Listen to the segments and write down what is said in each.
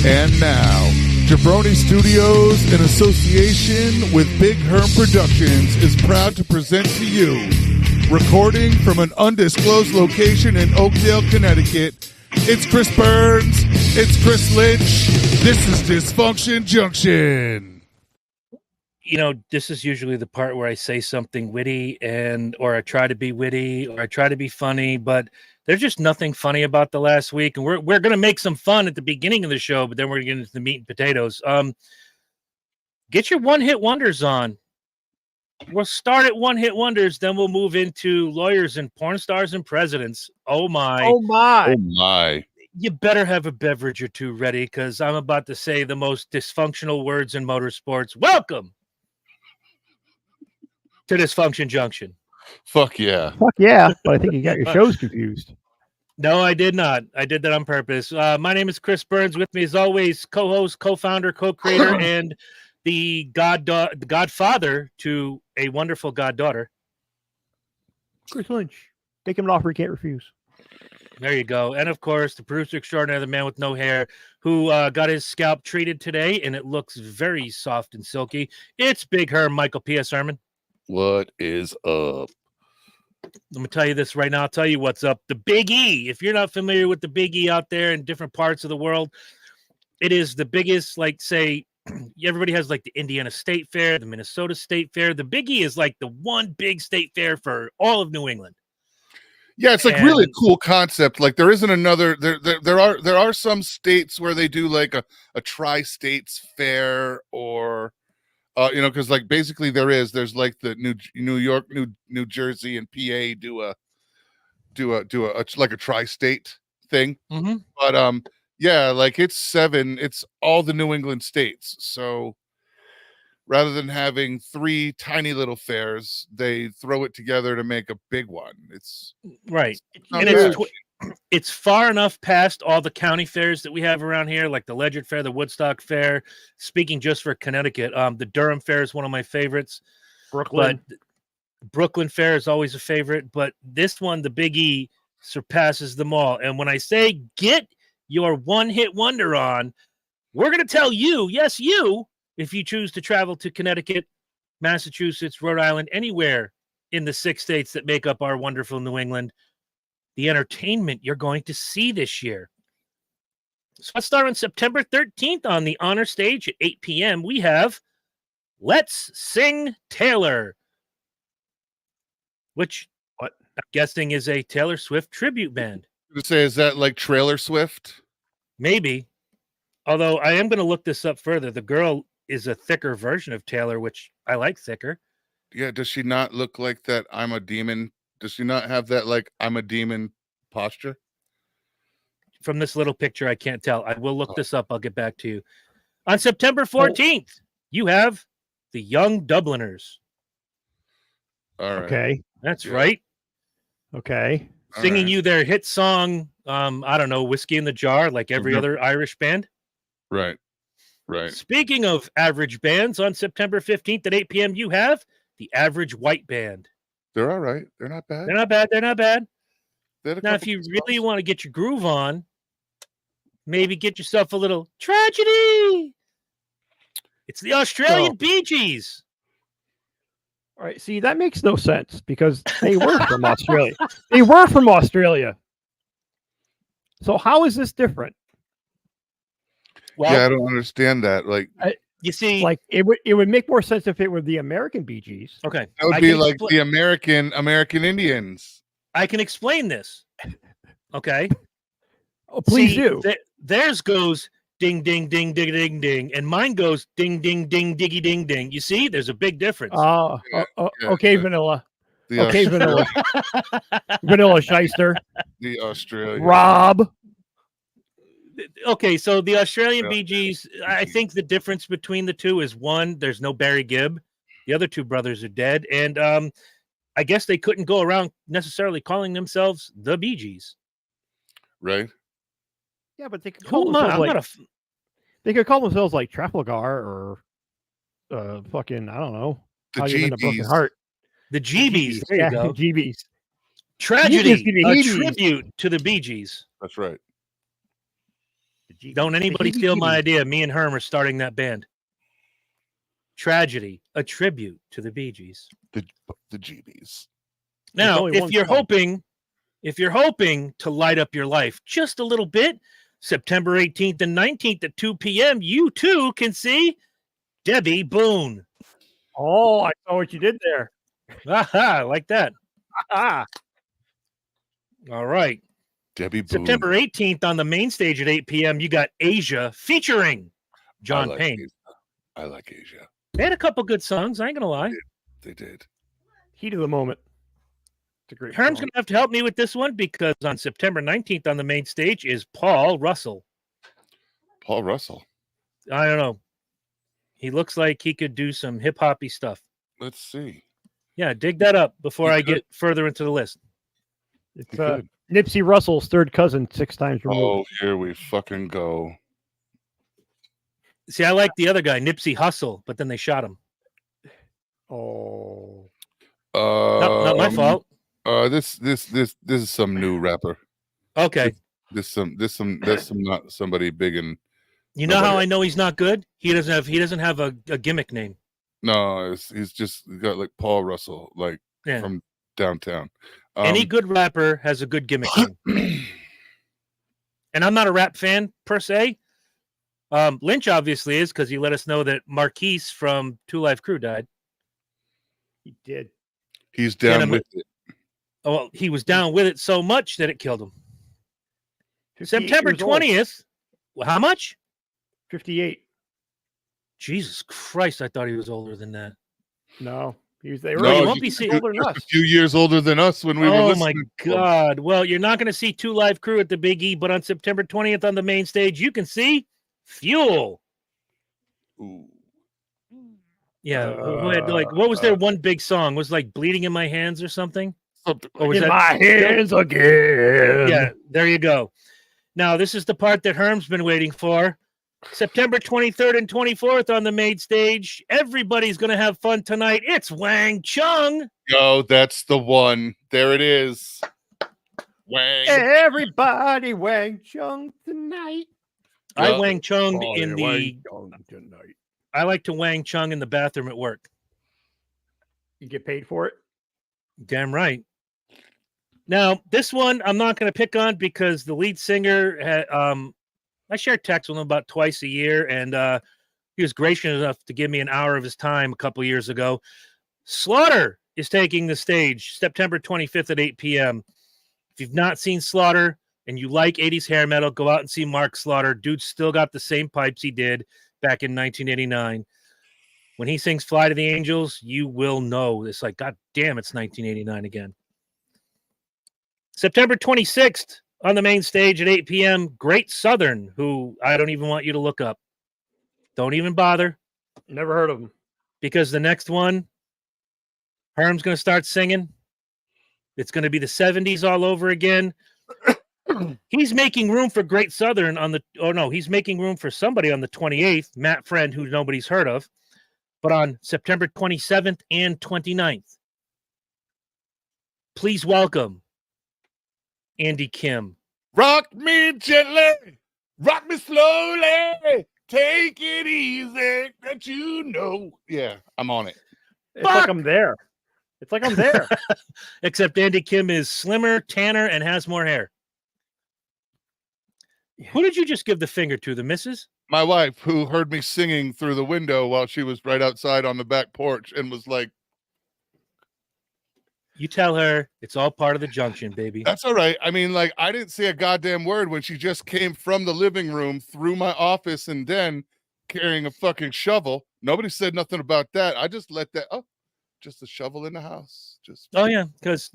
And now, Jabroni Studios, in association with Big Herm Productions, is proud to present to you, recording from an undisclosed location in Oakdale, Connecticut, it's Chris Burns, it's Chris Lynch, this is Dysfunction Junction. You know, this is usually the part where I say something witty or I try to be witty or I try to be funny, but there's just nothing funny about the last week. And we're going to make some fun at the beginning of the show, but then we're going to get into the meat and potatoes. Get your one-hit wonders on. We'll start at one-hit wonders, then we'll move into lawyers and porn stars and presidents. Oh, my. Oh, my. Oh, my. You better have a beverage or two ready because I'm about to say the most dysfunctional words in motorsports. Welcome to Dysfunction Junction. Fuck yeah. Fuck yeah. But I think you got your shows confused. No, I did not. I did that on purpose. My name is Chris Burns. With me, as always, co-host, co-founder, co-creator, and the godfather to a wonderful goddaughter. Chris Lynch. Take him off or you can't refuse. There you go. And, of course, the producer extraordinaire, the man with no hair, who got his scalp treated today, and it looks very soft and silky. It's Big Herm, Michael P.S. Herman. What is up? Let me tell you this right now. I'll tell you what's up. The Big E. If you're not familiar with the Big E out there in different parts of the world, it is the biggest, like, say, everybody has like the Indiana State Fair, the Minnesota State Fair. The Big E is like the one big state fair for all of New England. Yeah, it's like really a cool concept. Like there isn't another. There are some states where they do like a tri-states fair, or because like basically there's like the New York, New Jersey, and PA do a like a tri-state thing. Mm-hmm. But yeah, like it's all the New England states. So rather than having three tiny little fairs, they throw it together to make a big one. It's right. And it's far enough past all the county fairs that we have around here, like the Ledyard Fair, the Woodstock Fair. Speaking just for Connecticut, the Durham Fair is one of my favorites. Brooklyn Fair is always a favorite, but this one, the Big E, surpasses them all. And when I say get your one-hit wonder on, we're going to tell you, yes, you, if you choose to travel to Connecticut, Massachusetts, Rhode Island, anywhere in the 6 states that make up our wonderful New England, the entertainment you're going to see this year. So let's start on September 13th on the honor stage at 8 p.m. We have Let's Sing Taylor, which I'm guessing is a Taylor Swift tribute band. to say, is that like Trailer Swift? Maybe. Although I am going to look this up further. The girl is a thicker version of Taylor, which I like thicker. Yeah, does she not look like that I'm a demon? Does she not have that like I'm a demon posture? From this little picture, I can't tell. I will look this up. I'll get back to you. On September 14th, you have the Young Dubliners. All right. Okay. That's right. Okay. Singing you their hit song, I don't know, Whiskey in the Jar, like every other Irish band. Right. Right. Speaking of average bands, on September 15th at 8 p.m., you have the Average White Band. They're all right. They're not bad. They're not bad. They're not bad. Now, if you songs. really want to get your groove on, maybe get yourself a little Tragedy. It's the Australian Bee Gees. All right. See, that makes no sense because they were from Australia. They were from Australia. So how is this different? Well, yeah, I don't understand that. Like, you see, like it would make more sense if it were the American Bee Gees. Okay, that would be like the American Indians. I can explain this. Okay. Oh, please do. Theirs goes ding, ding, ding, ding, ding, ding, and mine goes ding, ding, ding, diggy, ding, ding. You see, there's a big difference. Okay, Vanilla. Vanilla. Vanilla Shyster. The Australian. Rob. Okay, so the Australian Bee Gees, I think the difference between the two is one, there's no Barry Gibb. The other two brothers are dead, and I guess they couldn't go around necessarily calling themselves the Bee Gees. Right. Yeah, but they could call themselves they could call themselves like Trafalgar or fucking, I don't know. The GBs. Heart. The GBs. There you go. GBs. Tragedy, a tribute to the Bee Gees. That's right. The Don't anybody steal my idea. Me and Herm are starting that band. Tragedy, a tribute to the Bee Gees. The GBs. Now, if you're hoping to light up your life just a little bit, September 18th and 19th at 2 p.m., you too can see Debbie Boone. Oh, I saw what you did there. Aha, like that. Ah, All right. Debbie Boone. September 18th on the main stage at 8 p.m., you got Asia featuring John Payne. Asia. I like Asia. They had a couple good songs, I ain't gonna lie. They did. heat of the moment. It's a great Herm's song. gonna have to help me with this one because on September 19th on the main stage is Paul Russell. Paul Russell. I don't know. He looks like he could do some hip hoppy stuff. Let's see. Yeah, dig that up before He I could. get further into the list. It's He could. Nipsey Russell's third cousin, 6 times removed. Oh, here we fucking go. See, I like the other guy, Nipsey Hussle, but then they shot him. Oh. Not my fault. This is some new rapper. Okay. That's not somebody big and You know how I know he's not good? He doesn't have a gimmick name. no, he's just got like Paul Russell, like Yeah. from downtown. Any good rapper has a good gimmick name. And I'm not a rap fan per se. Lynch obviously is because he let us know that Marquise from Two Live Crew died. He did. He's down And with it. Oh, well, he was down with it so much that it killed him. 58 September years old. 20th. Well, how much? 58. Jesus Christ, I thought he was older than that. No. They No, were you he's won't be just seeing- older than just a us. few years older than us when we were Oh listening. my God. Well, you're not going to see Two Live Crew at the Big E, but on September 20th on the main stage, you can see Fuel. Ooh. Yeah. who had, like, what was their one big song? Was like Bleeding in My Hands or something? Something Or was In that my hands again. Yeah, there you go. Now, this is the part that Herm's been waiting for. September 23rd and 24th on the main stage. Everybody's going to have fun tonight. It's Wang Chung. Yo, that's the one. There it is. Wang. Everybody Wang Chung tonight. I Yeah. Wang Chung in the. Wang Chung tonight. I like to Wang Chung in the bathroom at work. You get paid for it? Damn right. Now, this one I'm not going to pick on because the lead singer had, I share text with him about twice a year, and he was gracious enough to give me an hour of his time a couple years ago. Slaughter is taking the stage September 25th at 8 p.m. If you've not seen Slaughter and you like 80s hair metal, go out and see Mark Slaughter. Dude's still got the same pipes he did back in 1989. When he sings Fly to the Angels, you will know. It's like, God damn, it's 1989 again. September 26th on the main stage at 8 p.m., Great Southern, who I don't even want you to look up. Don't even bother, Never heard of him. because the next one, Herm's going to start singing. It's going to be the 70s all over again. He's making room for Great Southern on the, oh no, he's making room for somebody on the 28th, Matt Friend, who nobody's heard of, but on September 27th and 29th. Please welcome Andy Kim. Rock me gently, rock me slowly, take it easy, that you know. Yeah, I'm on it. It's like I'm there. It's like I'm there. Except Andy Kim is slimmer, tanner, and has more hair. Who did you just give the finger to? The missus? My wife, who heard me singing through the window while she was right outside on the back porch and was like, You tell her it's all part of the junction, baby. that's all right. I mean, like, I didn't say a goddamn word when she just came from the living room through my office and then carrying a fucking shovel. Nobody said nothing about that. I just let that, just a shovel in the house. Just Oh, yeah, because,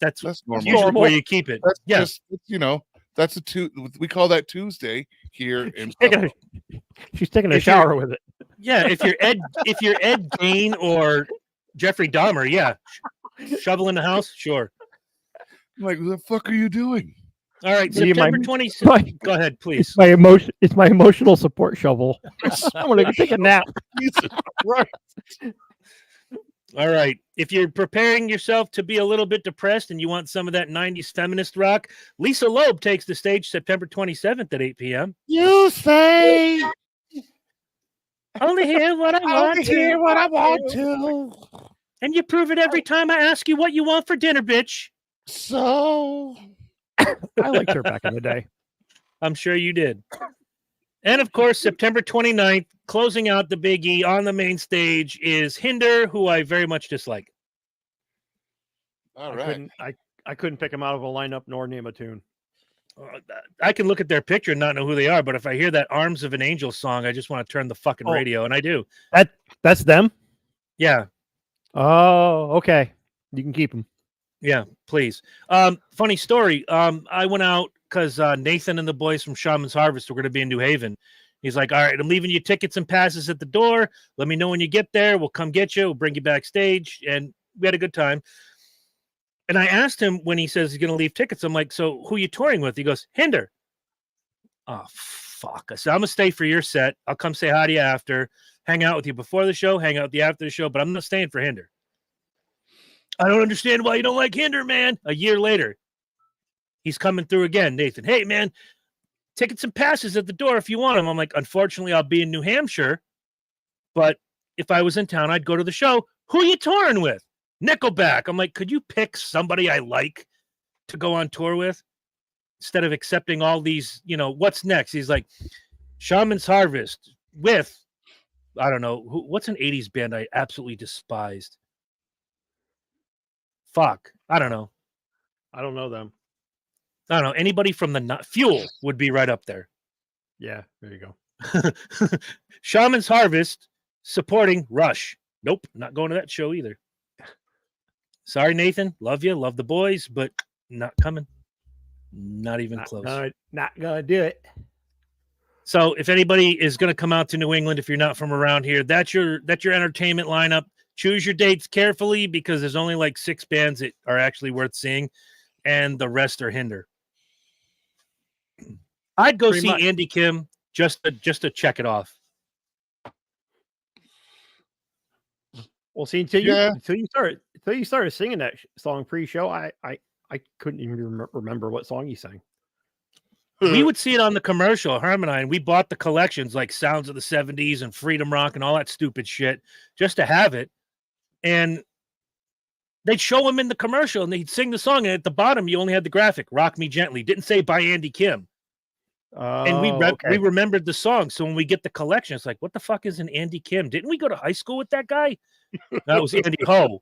that's that's normal. usually where you keep it. That's Yeah. just, that's we call that Tuesday here in She's taking a If shower with it. Yeah, if you're Ed Gain or Jeffrey Dahmer, yeah. Shovel in the house, sure. I'm like, what the fuck are you doing? All right, Me and my- September 26th. Go ahead, please. It's my emotional support shovel. I'm gonna take a nap. Jesus Christ. All right. If you're preparing yourself to be a little bit depressed and you want some of that 90s feminist rock, Lisa Loeb takes the stage September 27th at 8 p.m. You say Only hear what I want to. hear what I want to. And you prove it every time I ask you what you want for dinner, bitch. So I liked her back in the day. I'm sure you did. And of course, September 29th, closing out the Big E on the main stage is Hinder, who I very much dislike. all right. I couldn't pick them out of a lineup nor name a tune. I can look at their picture and not know who they are, but if I hear that Arms of an Angel song, I just want to turn the fucking radio, and I do. That's them? Yeah. Oh, okay. You can keep them. Yeah, please. Funny story. I went out because Nathan and the boys from Shaman's Harvest were going to be in New Haven. He's like, all right, I'm leaving you tickets and passes at the door. Let me know when you get there. We'll come get you. We'll bring you backstage. And we had a good time. And I asked him when he says he's going to leave tickets. I'm like, so who are you touring with? He goes, Hinder. Oh, fuck. I said, I'm going to stay for your set. I'll come say hi to you after, hang out with you before the show, hang out with you after the show, but I'm not staying for Hinder. I don't understand why you don't like Hinder, man. A year later, he's coming through again. Nathan, hey, man, tickets and passes at the door if you want them. I'm like, unfortunately, I'll be in New Hampshire, but if I was in town, I'd go to the show. Who are you touring with? Nickelback. I'm like, could you pick somebody I like to go on tour with instead of accepting all these, what's next? He's like, Shaman's Harvest with, I don't know, what's an 80s band I absolutely despised? Fuck. I don't know. I don't know them. I don't know. Anybody from the Fuel would be right up there. Yeah, there you go. Shaman's Harvest supporting Rush. Nope, not going to that show either. Sorry, Nathan. Love you. Love the boys, but not coming. Not even close. Not gonna do it. So if anybody is going to come out to New England, if you're not from around here, that's your entertainment lineup. Choose your dates carefully because there's only like 6 bands that are actually worth seeing, and the rest are Hinder. I'd go see Andy Kim just to check it off. Well, see, until you started singing that song pre-show, I couldn't even remember what song you sang. We would see it on the commercial, Herm and I, and we bought the collections like Sounds of the 70s and Freedom Rock and all that stupid shit just to have it. And they'd show him in the commercial and they'd sing the song, and at the bottom you only had the graphic, Rock Me Gently. Didn't say by Andy Kim. And we remembered the song. So when we get the collection, it's like, what the fuck is an Andy Kim? Didn't we go to high school with that guy? That was Andy Ho.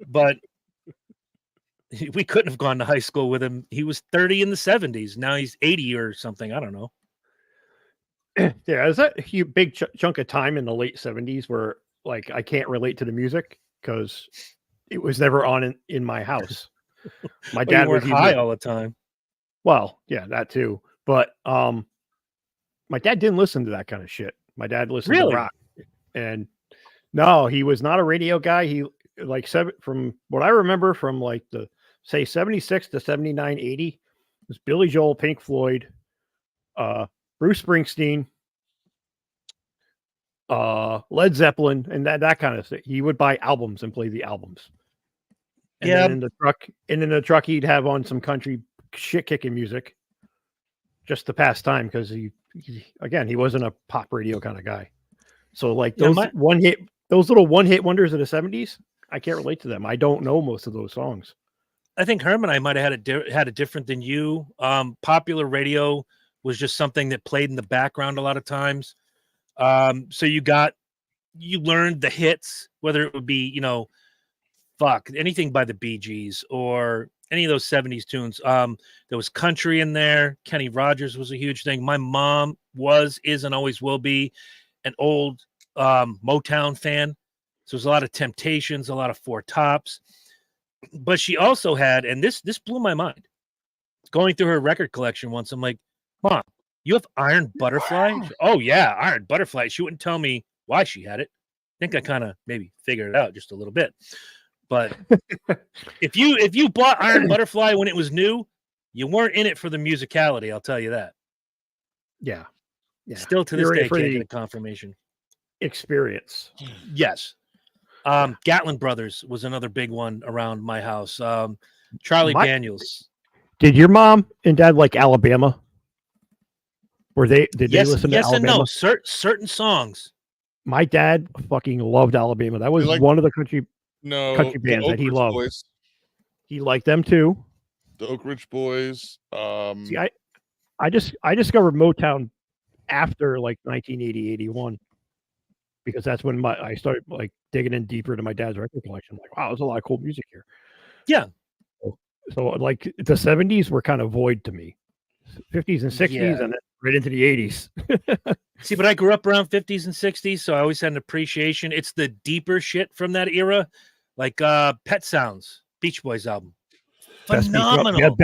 But we couldn't have gone to high school with him. He was 30 in the 70s. Now he's 80 or something. I don't know. Yeah, is that a big chunk of time in the late 70s where like I can't relate to the music because it was never on in my house. My dad was high all the time. Well, yeah, that too. But my dad didn't listen to that kind of shit. My dad listened to rock. And no, he was not a radio guy. He from what I remember from like the say 76 to 79, 80 was Billy Joel, Pink Floyd, Bruce Springsteen, Led Zeppelin, and that kind of thing. He would buy albums and play the albums. And then in the truck he'd have on some country shit kicking music just to pass time because he wasn't a pop radio kind of guy. So like those little one hit wonders of the 70s, I can't relate to them. I don't know most of those songs. I think Herm and I might have had it different than you. Popular radio was just something that played in the background a lot of times. So you learned the hits, whether it would be, anything by the Bee Gees or any of those 70s tunes. There was country in there. Kenny Rogers was a huge thing. My mom is, and always will be an old Motown fan. So there's a lot of Temptations, a lot of Four Tops. But she also had, and this blew my mind, going through her record collection once. I'm like, Mom, you have Iron Butterfly? Oh, yeah, Iron Butterfly. She wouldn't tell me why she had it. I think I kind of maybe figured it out just a little bit. But if you bought Iron Butterfly when it was new, you weren't in it for the musicality, I'll tell you that. Yeah. Still to this day, can't get a confirmation. Experience. Yes. Gatlin Brothers was another big one around my house. Charlie Daniels. Did your mom and dad like Alabama? Did they listen to yes, Alabama? and no. Certain songs. My dad fucking loved Alabama. That was one of the country bands that he loved. Boys. He liked them too. The Oak Ridge Boys. See, I discovered Motown after like 1980, 81, because that's when I started like digging in deeper to my dad's record collection. Like, wow, there's a lot of cool music here. Yeah. So like the 70s were kind of void to me. 50s and 60s, and then right into the 80s. See, but I grew up around 50s and 60s, so I always had an appreciation. It's the deeper shit from that era, like Pet Sounds, Beach Boys album. Phenomenal.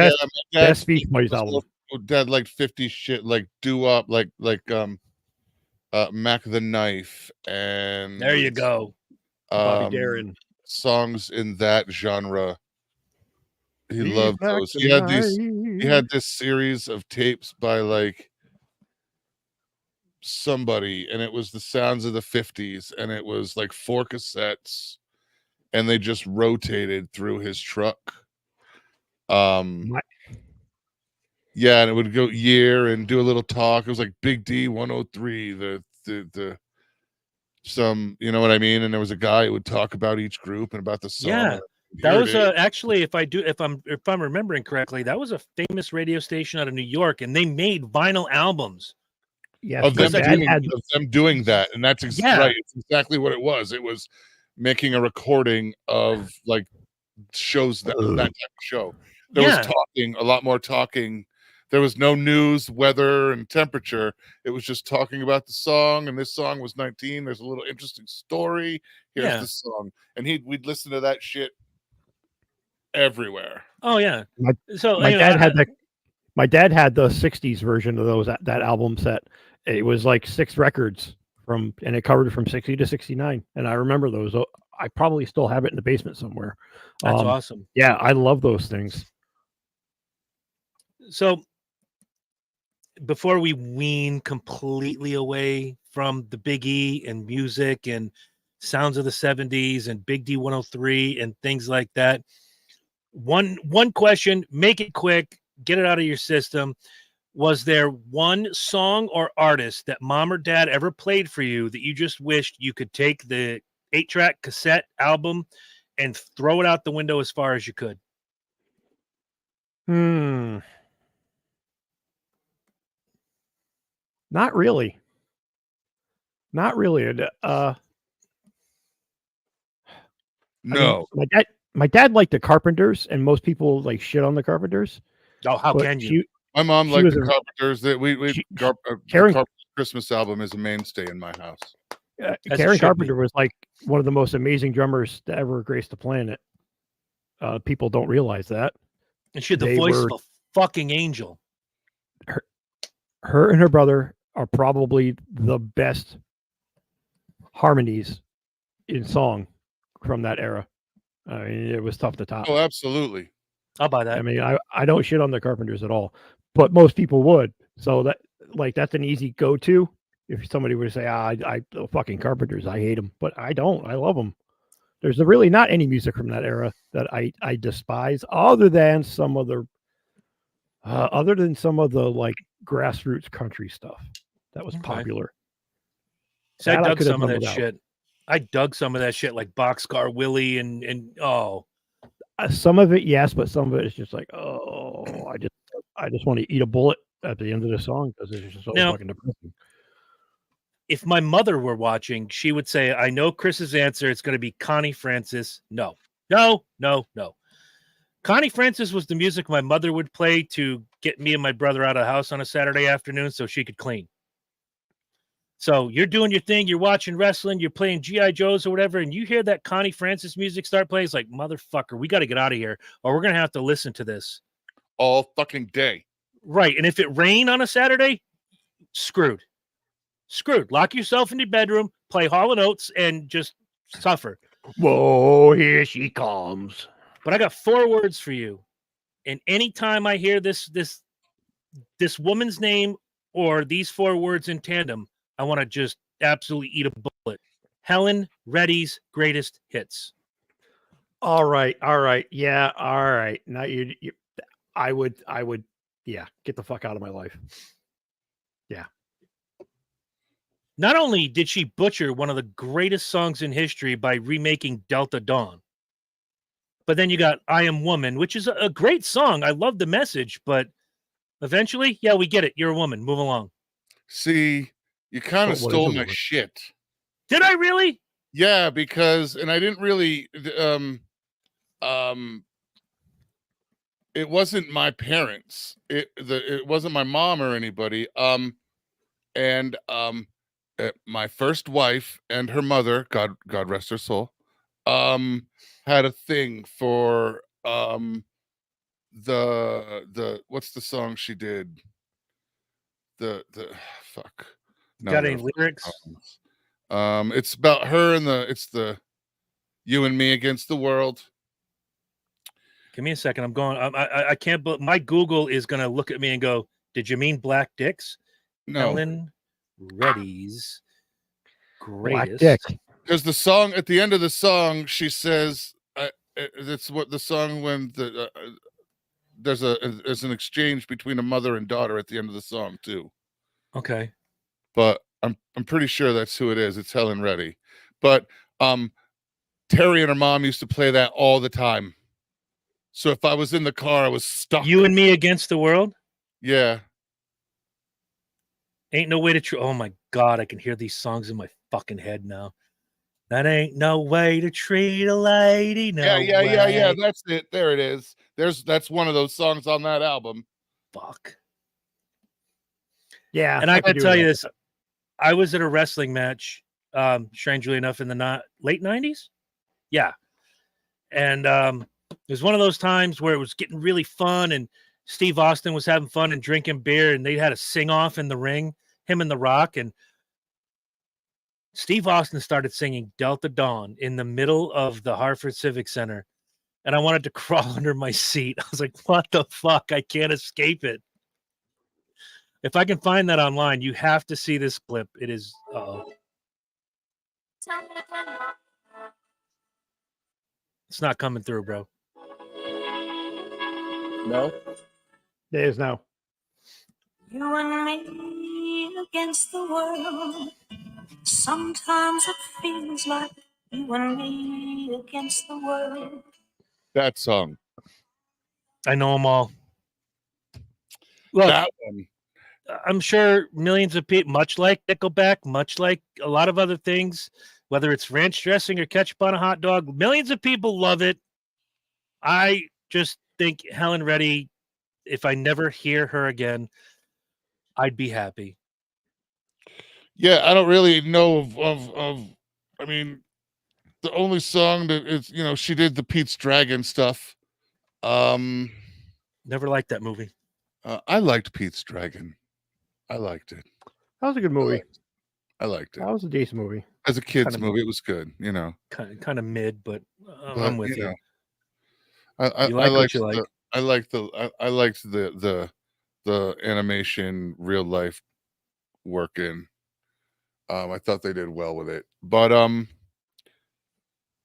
Best Beach Boys album. Dad like 50s shit, like doo-wop, like Mac the Knife, and there you go. Bobby Darin. Songs in that genre. He loved those. He had this series of tapes by like somebody, and it was the sounds of the 50s, and it was like 4 cassettes, and they just rotated through his truck. Yeah, and it would go year and do a little talk. It was like Big D 103, the some, you know what I mean? And there was a guy who would talk about each group and about the song. Yeah. That was actually, if I'm remembering correctly, that was a famous radio station out of New York, and they made vinyl albums. Yes, of them doing that, and that's right. It's exactly what it was. It was making a recording of like shows that type of show. There was talking, a lot more talking. There was no news, weather, and temperature. It was just talking about the song, and this song was 19. There's a little interesting story. Here's the song, and we'd listen to that shit everywhere. Oh yeah. My dad had the 60s version of that album set. It was like 6 records and it covered from 60 to 69. And I remember those. I probably still have it in the basement somewhere. That's awesome. Yeah, I love those things. So before we wean completely away from the Big E and music and sounds of the 70s and Big D 103 and things like that, one question, make it quick, get it out of your system. Was there one song or artist that mom or dad ever played for you that you just wished you could take the 8-track cassette album and throw it out the window as far as you could? Not really. No. I mean, my dad liked the Carpenters, and most people like shit on the Carpenters. Oh, how can you? My mom liked the Carpenters. That Carpenter's Christmas album is a mainstay in my house. Karen Carpenter was like one of the most amazing drummers to ever grace the planet. People don't realize that. And she had the voice of a fucking angel. Her and her brother are probably the best harmonies in song from that era. I mean, it was tough to top. Oh, absolutely. I'll buy that. I mean, I don't shit on the Carpenters at all, but most people would. So that's an easy go-to. If somebody were to say, I fucking Carpenters, I hate them, but I don't. I love them. There's really not any music from that era that I despise, other than some of the like grassroots country stuff that was popular. So I dug some of that shit. I dug some of that shit, like Boxcar Willie and some of it, yes, but some of it is just like, I just want to eat a bullet at the end of the song because it's just so fucking depressing. If my mother were watching, she would say, I know Chris's answer. It's going to be Connie Francis. No. Connie Francis was the music my mother would play to get me and my brother out of the house on a Saturday afternoon so she could clean. So you're doing your thing. You're watching wrestling. You're playing G.I. Joes or whatever. And you hear that Connie Francis music start playing. It's like, motherfucker, we got to get out of here or we're going to have to listen to this all fucking day. Right. And if it rained on a Saturday, screwed. Lock yourself in your bedroom, play Hall & Oates, and just suffer. Whoa, here she comes. But I got 4 words for you. And anytime I hear this woman's name or these 4 words in tandem, I want to just absolutely eat a bullet. Helen Reddy's greatest hits. All right. Yeah. All right. Now I would. Yeah. Get the fuck out of my life. Yeah. Not only did she butcher one of the greatest songs in history by remaking Delta Dawn, but then you got I Am Woman, which is a great song. I love the message, but eventually, yeah, we get it. You're a woman. Move along. See, you kind of What is stole a my woman? shit. Did I really? Yeah, because and I didn't really it wasn't my parents. It wasn't my mom or anybody. And my first wife and her mother, God rest her soul, had a thing for the what's the song she did? The fuck. No, Got any lyrics? It's about her and it's the you and me against the world. Give me a second. I'm going. I can't. But my Google is going to look at me and go, "Did you mean Black Dicks?" No, Helen Reddy's Black greatest. dick. because the song at the end of the song, she says, "That's what the song when there's an exchange between a mother and daughter at the end of the song too." Okay. But I'm pretty sure that's who it is. It's Helen Reddy. But Terry and her mom used to play that all the time. So if I was in the car, I was stuck. You and me against the world. Yeah. Ain't no way to. Oh my God! I can hear these songs in my fucking head now. That ain't no way to treat a lady. No Yeah. way. That's it. There it is. That's one of those songs on that album. Fuck. Yeah. And I could gotta do tell you that. this. I was at a wrestling match, strangely enough, in the late 90s. Yeah. And it was one of those times where it was getting really fun and Steve Austin was having fun and drinking beer and they had a sing off in the ring, him and The Rock. And Steve Austin started singing Delta Dawn in the middle of the Hartford Civic Center. And I wanted to crawl under my seat. I was like, what the fuck? I can't escape it. If I can find that online, you have to see this clip. It is. It's not coming through, bro. No. It is now. You and me against the world. Sometimes it feels like you and me against the world. That song. I know them all. Look, That one. I'm sure millions of people, much like Nickelback, much like a lot of other things, whether it's ranch dressing or ketchup on a hot dog, millions of people love it. I just think Helen Reddy, if I never hear her again, I'd be happy. Yeah, I don't really know of I mean, the only song that is, she did the Pete's Dragon stuff. Never liked that movie. I liked Pete's Dragon. I liked it. That was a good movie. I liked it. That was a decent movie. As a kid's Kinda- movie, it was good, Kind of mid, but But, I'm with you. I You like what liked you like. I liked the animation real life work in. I thought they did well with it. But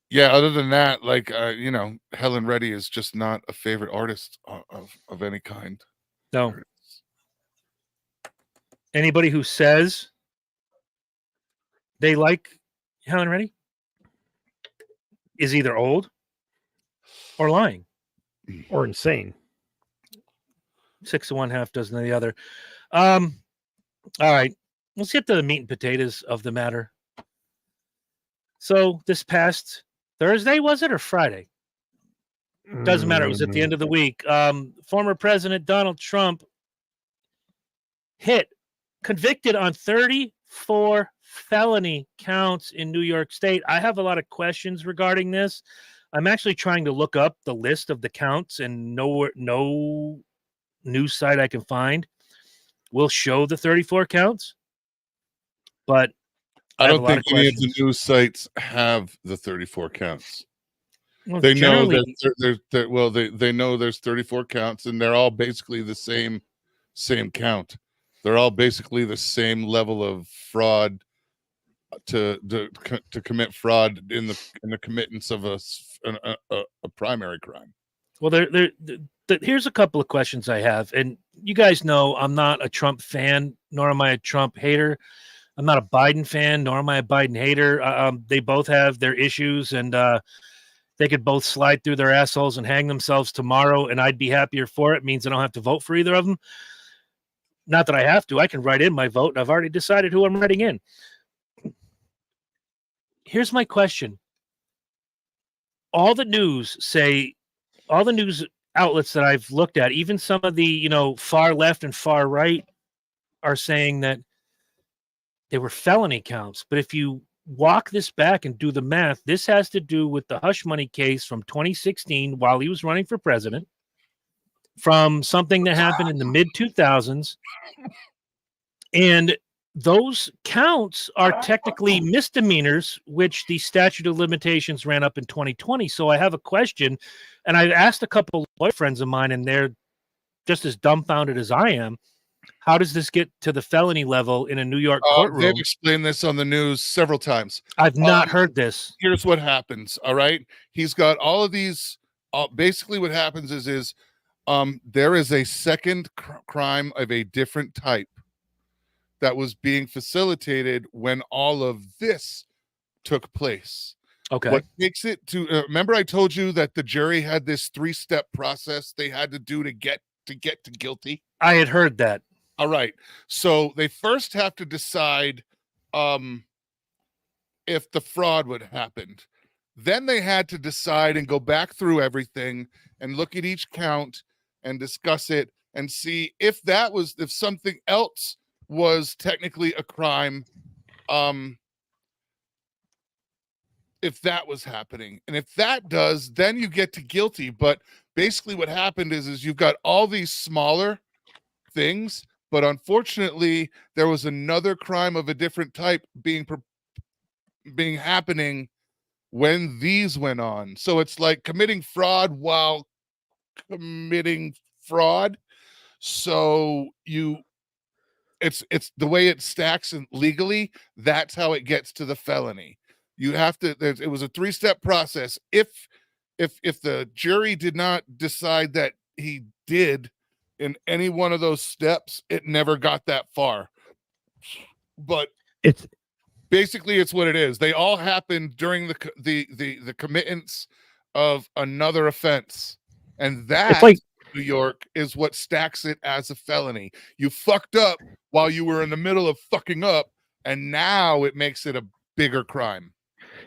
yeah, other than that, like Helen Reddy is just not a favorite artist of any kind. No. Anybody who says they like Helen Reddy is either old or lying. Or insane. 6 of one, half dozen of the other. All right. Let's get to the meat and potatoes of the matter. So this past Thursday, was it, or Friday? Doesn't matter. It was at the end of the week. Former President Donald Trump convicted on 34 felony counts in New York State. I have a lot of questions regarding this. I'm actually trying to look up the list of the counts, and no news site I can find will show the 34 counts. But I don't think any of the questions. news sites have the 34 counts. Well, They know generally- that they know there's 34 counts, and they're all basically the same count. They're all basically the same level of fraud, to commit fraud in the committance of a primary crime. Well, here's a couple of questions I have, and you guys know I'm not a Trump fan, nor am I a Trump hater. I'm not a Biden fan, nor am I a Biden hater. They both have their issues, and they could both slide through their assholes and hang themselves tomorrow, and I'd be happier for it. It means I don't have to vote for either of them. Not that I have to. I can write in my vote, and I've already decided who I'm writing in. Here's my question. All the news outlets that I've looked at, even some of the, far left and far right, are saying that they were felony counts. But if you walk this back and do the math, this has to do with the hush money case from 2016 while he was running for president, from something that happened in the mid 2000s. And those counts are technically misdemeanors, which the statute of limitations ran up in 2020. So I have a question, and I've asked a couple of lawyer friends of mine, and they're just as dumbfounded as I am. How does this get to the felony level in a New York courtroom? They've explained this on the news several times. I've not heard this. Here's what happens. All right. He's got all of these. Basically what happens is there is a second crime of a different type that was being facilitated when all of this took place. Okay. What makes it to remember I told you that the jury had this 3-step process they had to do to get to guilty? I had heard that. All right. So they first have to decide if the fraud would happen. Then they had to decide and go back through everything and look at each count and discuss it and see if something else was technically a crime, if that was happening. And if that does, then you get to guilty. But basically what happened is you've got all these smaller things, but unfortunately there was another crime of a different type being happening when these went on. So it's like committing fraud while committing fraud. So it's the way it stacks and legally, that's how it gets to the felony. You have to, it was a 3-step process. If the jury did not decide that he did in any one of those steps, it never got that far. But it's what it is. They all happened during the committance of another offense. And that, like, New York, is what stacks it as a felony. You fucked up while you were in the middle of fucking up, and now it makes it a bigger crime.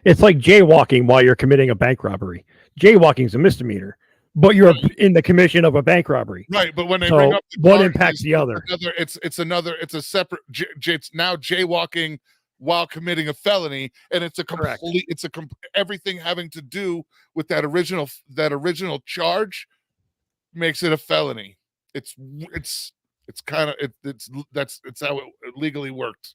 It's like jaywalking while you're committing a bank robbery. Jaywalking is a misdemeanor, but you're in the commission of a bank robbery. Right, but when they bring up one impacts the other. It's a separate. It's now jaywalking while committing a felony, and it's a complete. Everything having to do with that original charge makes it a felony. It's how it legally worked.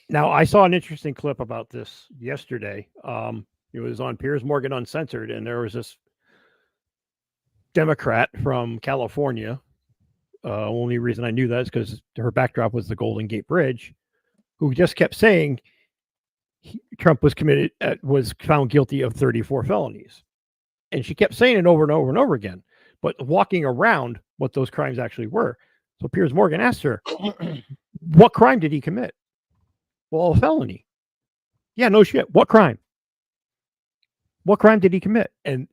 Now, I saw an interesting clip about this yesterday. It was on Piers Morgan Uncensored, and there was this Democrat from California. Only reason I knew that is because her backdrop was the Golden Gate Bridge, who just kept saying Trump was found guilty of 34 felonies. And she kept saying it over and over and over again, but walking around what those crimes actually were. So Piers Morgan asked her, what crime did he commit? Well, a felony. Yeah, no shit. What crime? What crime did he commit? And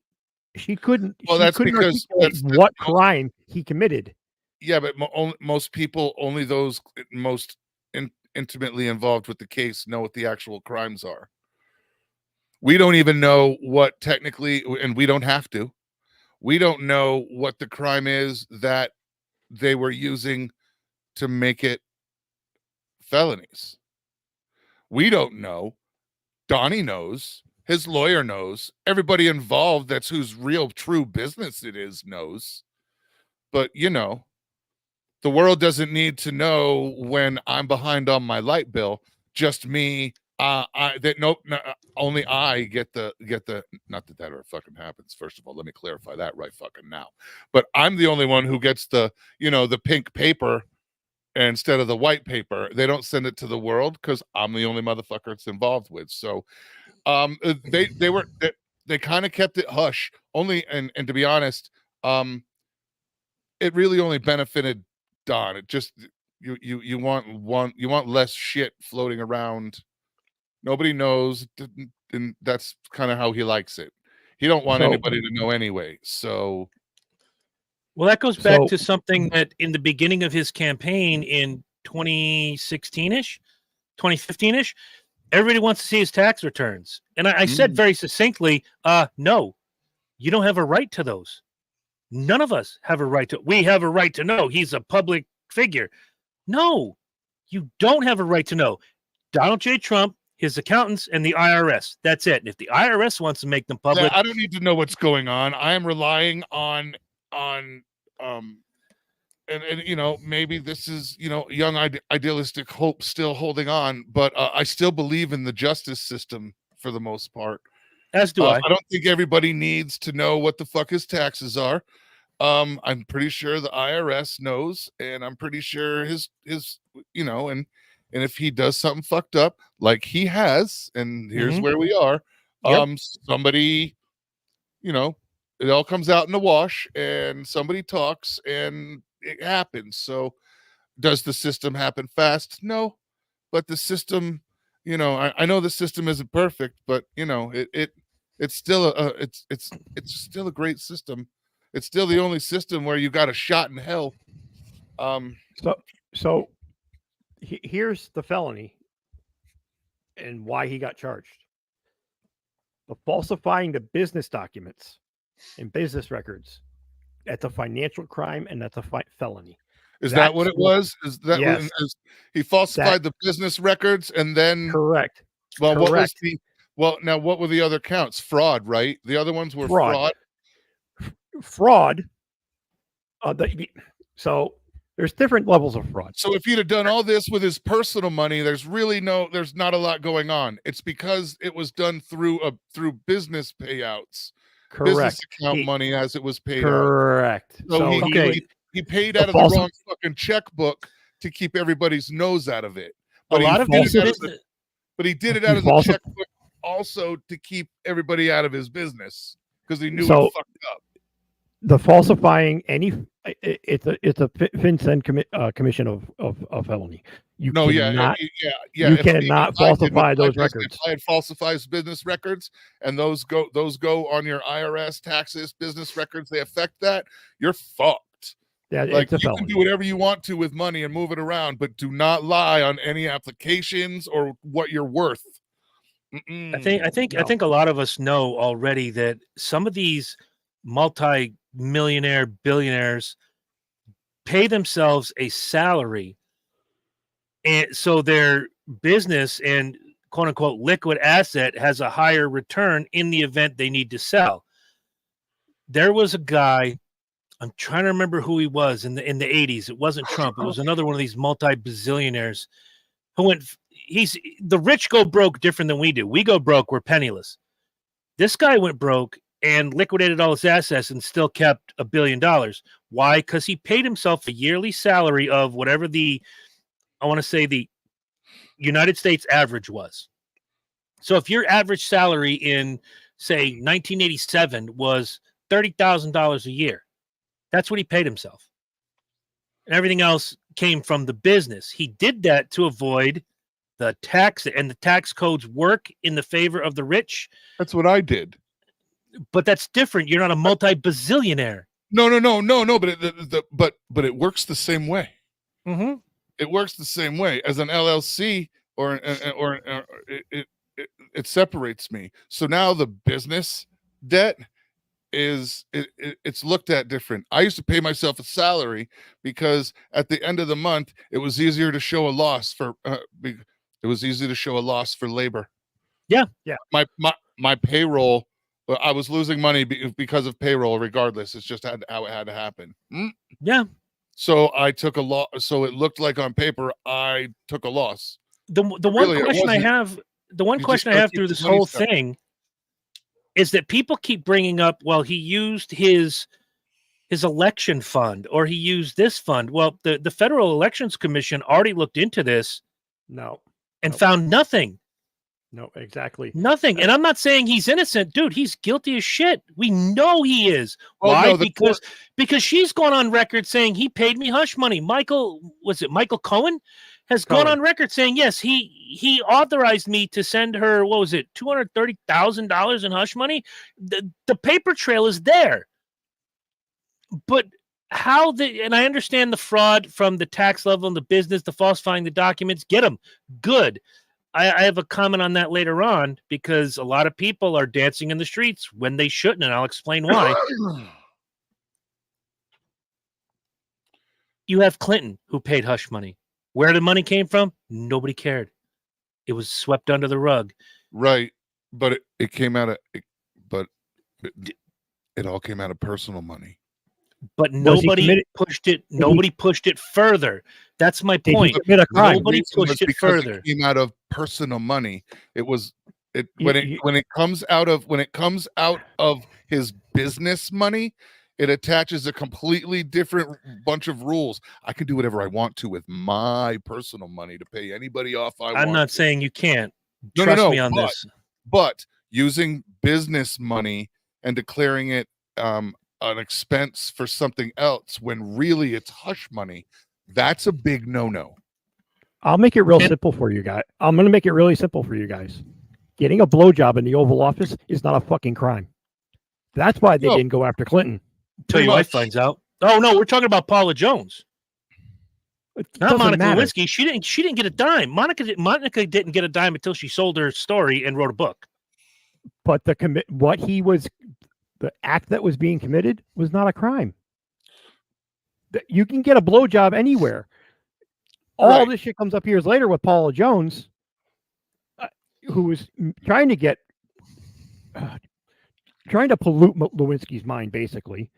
she couldn't. Well, that's because what crime he committed. Yeah, but most people, only those most intimately involved with the case, know what the actual crimes are. We don't even know what technically, and we don't have to. We don't know what the crime is that they were using to make it felonies. We don't know. Donnie knows. His lawyer knows. Everybody involved, that's whose real true business it is, knows. But, the world doesn't need to know when I'm behind on my light bill. Just me. Only I get the. Not that ever fucking happens. First of all, let me clarify that right fucking now. But I'm the only one who gets the, the pink paper instead of the white paper. They don't send it to the world because I'm the only motherfucker it's involved with. So they kind of kept it hush only, and to be honest, it really only benefited Don. It just you want less shit floating around. Nobody knows, and that's kind of how he likes it. He don't want anybody to know anyway. So, well, that goes back to something that in the beginning of his campaign in 2016-ish, 2015-ish, everybody wants to see his tax returns. And I said very succinctly, no, you don't have a right to those. None of us have a right to. We have a right to know. He's a public figure. No, you don't have a right to know. Donald J. Trump, his accountants, and the IRS. That's it. And if the IRS wants to make them public, I don't need to know what's going on. I am relying on and you know, maybe this is, you know, young idealistic hope still holding on, but I still believe in the justice system for the most part. As do I. I don't think everybody needs to know what the fuck his taxes are. I'm pretty sure the IRS knows, and I'm pretty sure his you know, and if he does something fucked up like he has, and here's where we are, somebody, you know, it all comes out in the wash, and somebody talks, and it happens. So, does the system happen fast? No, but the system, you know, I know the system isn't perfect, but you know, it's still it's still a great system. It's still the only system where you got a shot in hell. So here's the felony and why he got charged. The falsifying the business documents and business records. That's a financial crime, and that's a felony. Is that what it was? Is that yes. He falsified the business records, and then correct? Well, correct. What was the? Well, now what were the other counts? Fraud, right? The other ones were fraud. So there's different levels of fraud. So if he'd have done all this with his personal money, there's not a lot going on. It's because it was done through business payouts. Correct. Business account money as it was paid correct out. So he paid out of the wrong fucking checkbook to keep everyboug's nose out of it. But he did it out of the checkbook also to keep everybody out of his business because he knew it fucked up. The falsifying it's a FinCEN commission of felony. You cannot falsify those records. I had falsifies business records, and those go on your IRS taxes, business records. They affect that. You're fucked. Yeah, like you can do whatever you want to with money and move it around, but do not lie on any applications or what you're worth. I think a lot of us know already that some of these multi-millionaire billionaires pay themselves a salary, and so their business and quote unquote liquid asset has a higher return in the event they need to sell. There was a guy, I'm trying to remember who he was in the 80s. It wasn't Trump. It was another one of these multi-bazillionaires who went. The rich go broke different than we do. We go broke, we're penniless. This guy went broke and liquidated all his assets and still kept $1 billion. Why? Because he paid himself a yearly salary of whatever the United States average was. So if your average salary in, say, 1987 was $30,000 a year, that's what he paid himself. And everything else came from the business. He did that to avoid the tax, and the tax codes work in the favor of the rich. That's what I did. But that's different. You're not a multi-bazillionaire. No. But it works the same way. Mm-hmm. It works the same way as an LLC, or it separates me. So now the business debt it's looked at different. I used to pay myself a salary because at the end of the month it was easier to show a loss for labor. Yeah. My payroll. I was losing money because of payroll. Regardless, it's just how it had to happen. Yeah. So I took a loss. So it looked like on paper I took a loss. The one question I have through this whole thing is that people keep bringing up, well, he used his his election fund, or he used this fund. Well, the Federal Elections Commission already looked into this and found nothing. No, exactly. Nothing. And I'm not saying he's innocent. Dude, he's guilty as shit. We know he is. Oh, Why? no, because she's gone on record saying he paid me hush money. Michael Cohen has gone on record saying, yes, he authorized me to send her, what was it, $230,000 in hush money? The paper trail is there. But and I understand the fraud from the tax level and the business, the falsifying the documents, get them. Good. I have a comment on that later on because a lot of people are dancing in the streets when they shouldn't, and I'll explain why. You have Clinton who paid hush money. Where the money came from, nobody cared. It was swept under the rug. Right. But it came out of it all came out of personal money. But nobody pushed it. Nobody pushed it further. That's my point. Nobody pushed it further. It came out of personal money. It was when it comes out of his business money, it attaches a completely different bunch of rules. I can do whatever I want to with my personal money to pay anybody off I want. I'm not saying you can't. No, Trust me on this. But using business money and declaring it an expense for something else when really it's hush money, that's a big no-no. I'll make it real simple for you guys. I'm going to make it really simple for you guys. Getting a blowjob in the Oval Office is not a fucking crime. That's why they didn't go after Clinton. Until your wife finds out. Oh no, we're talking about Paula Jones. Not Monica Lewinsky. She didn't get a dime. Monica didn't get a dime until she sold her story and wrote a book. But the act that was being committed was not a crime. You can get a blowjob anywhere. All this shit comes up years later with Paula Jones, who was trying to pollute Lewinsky's mind, basically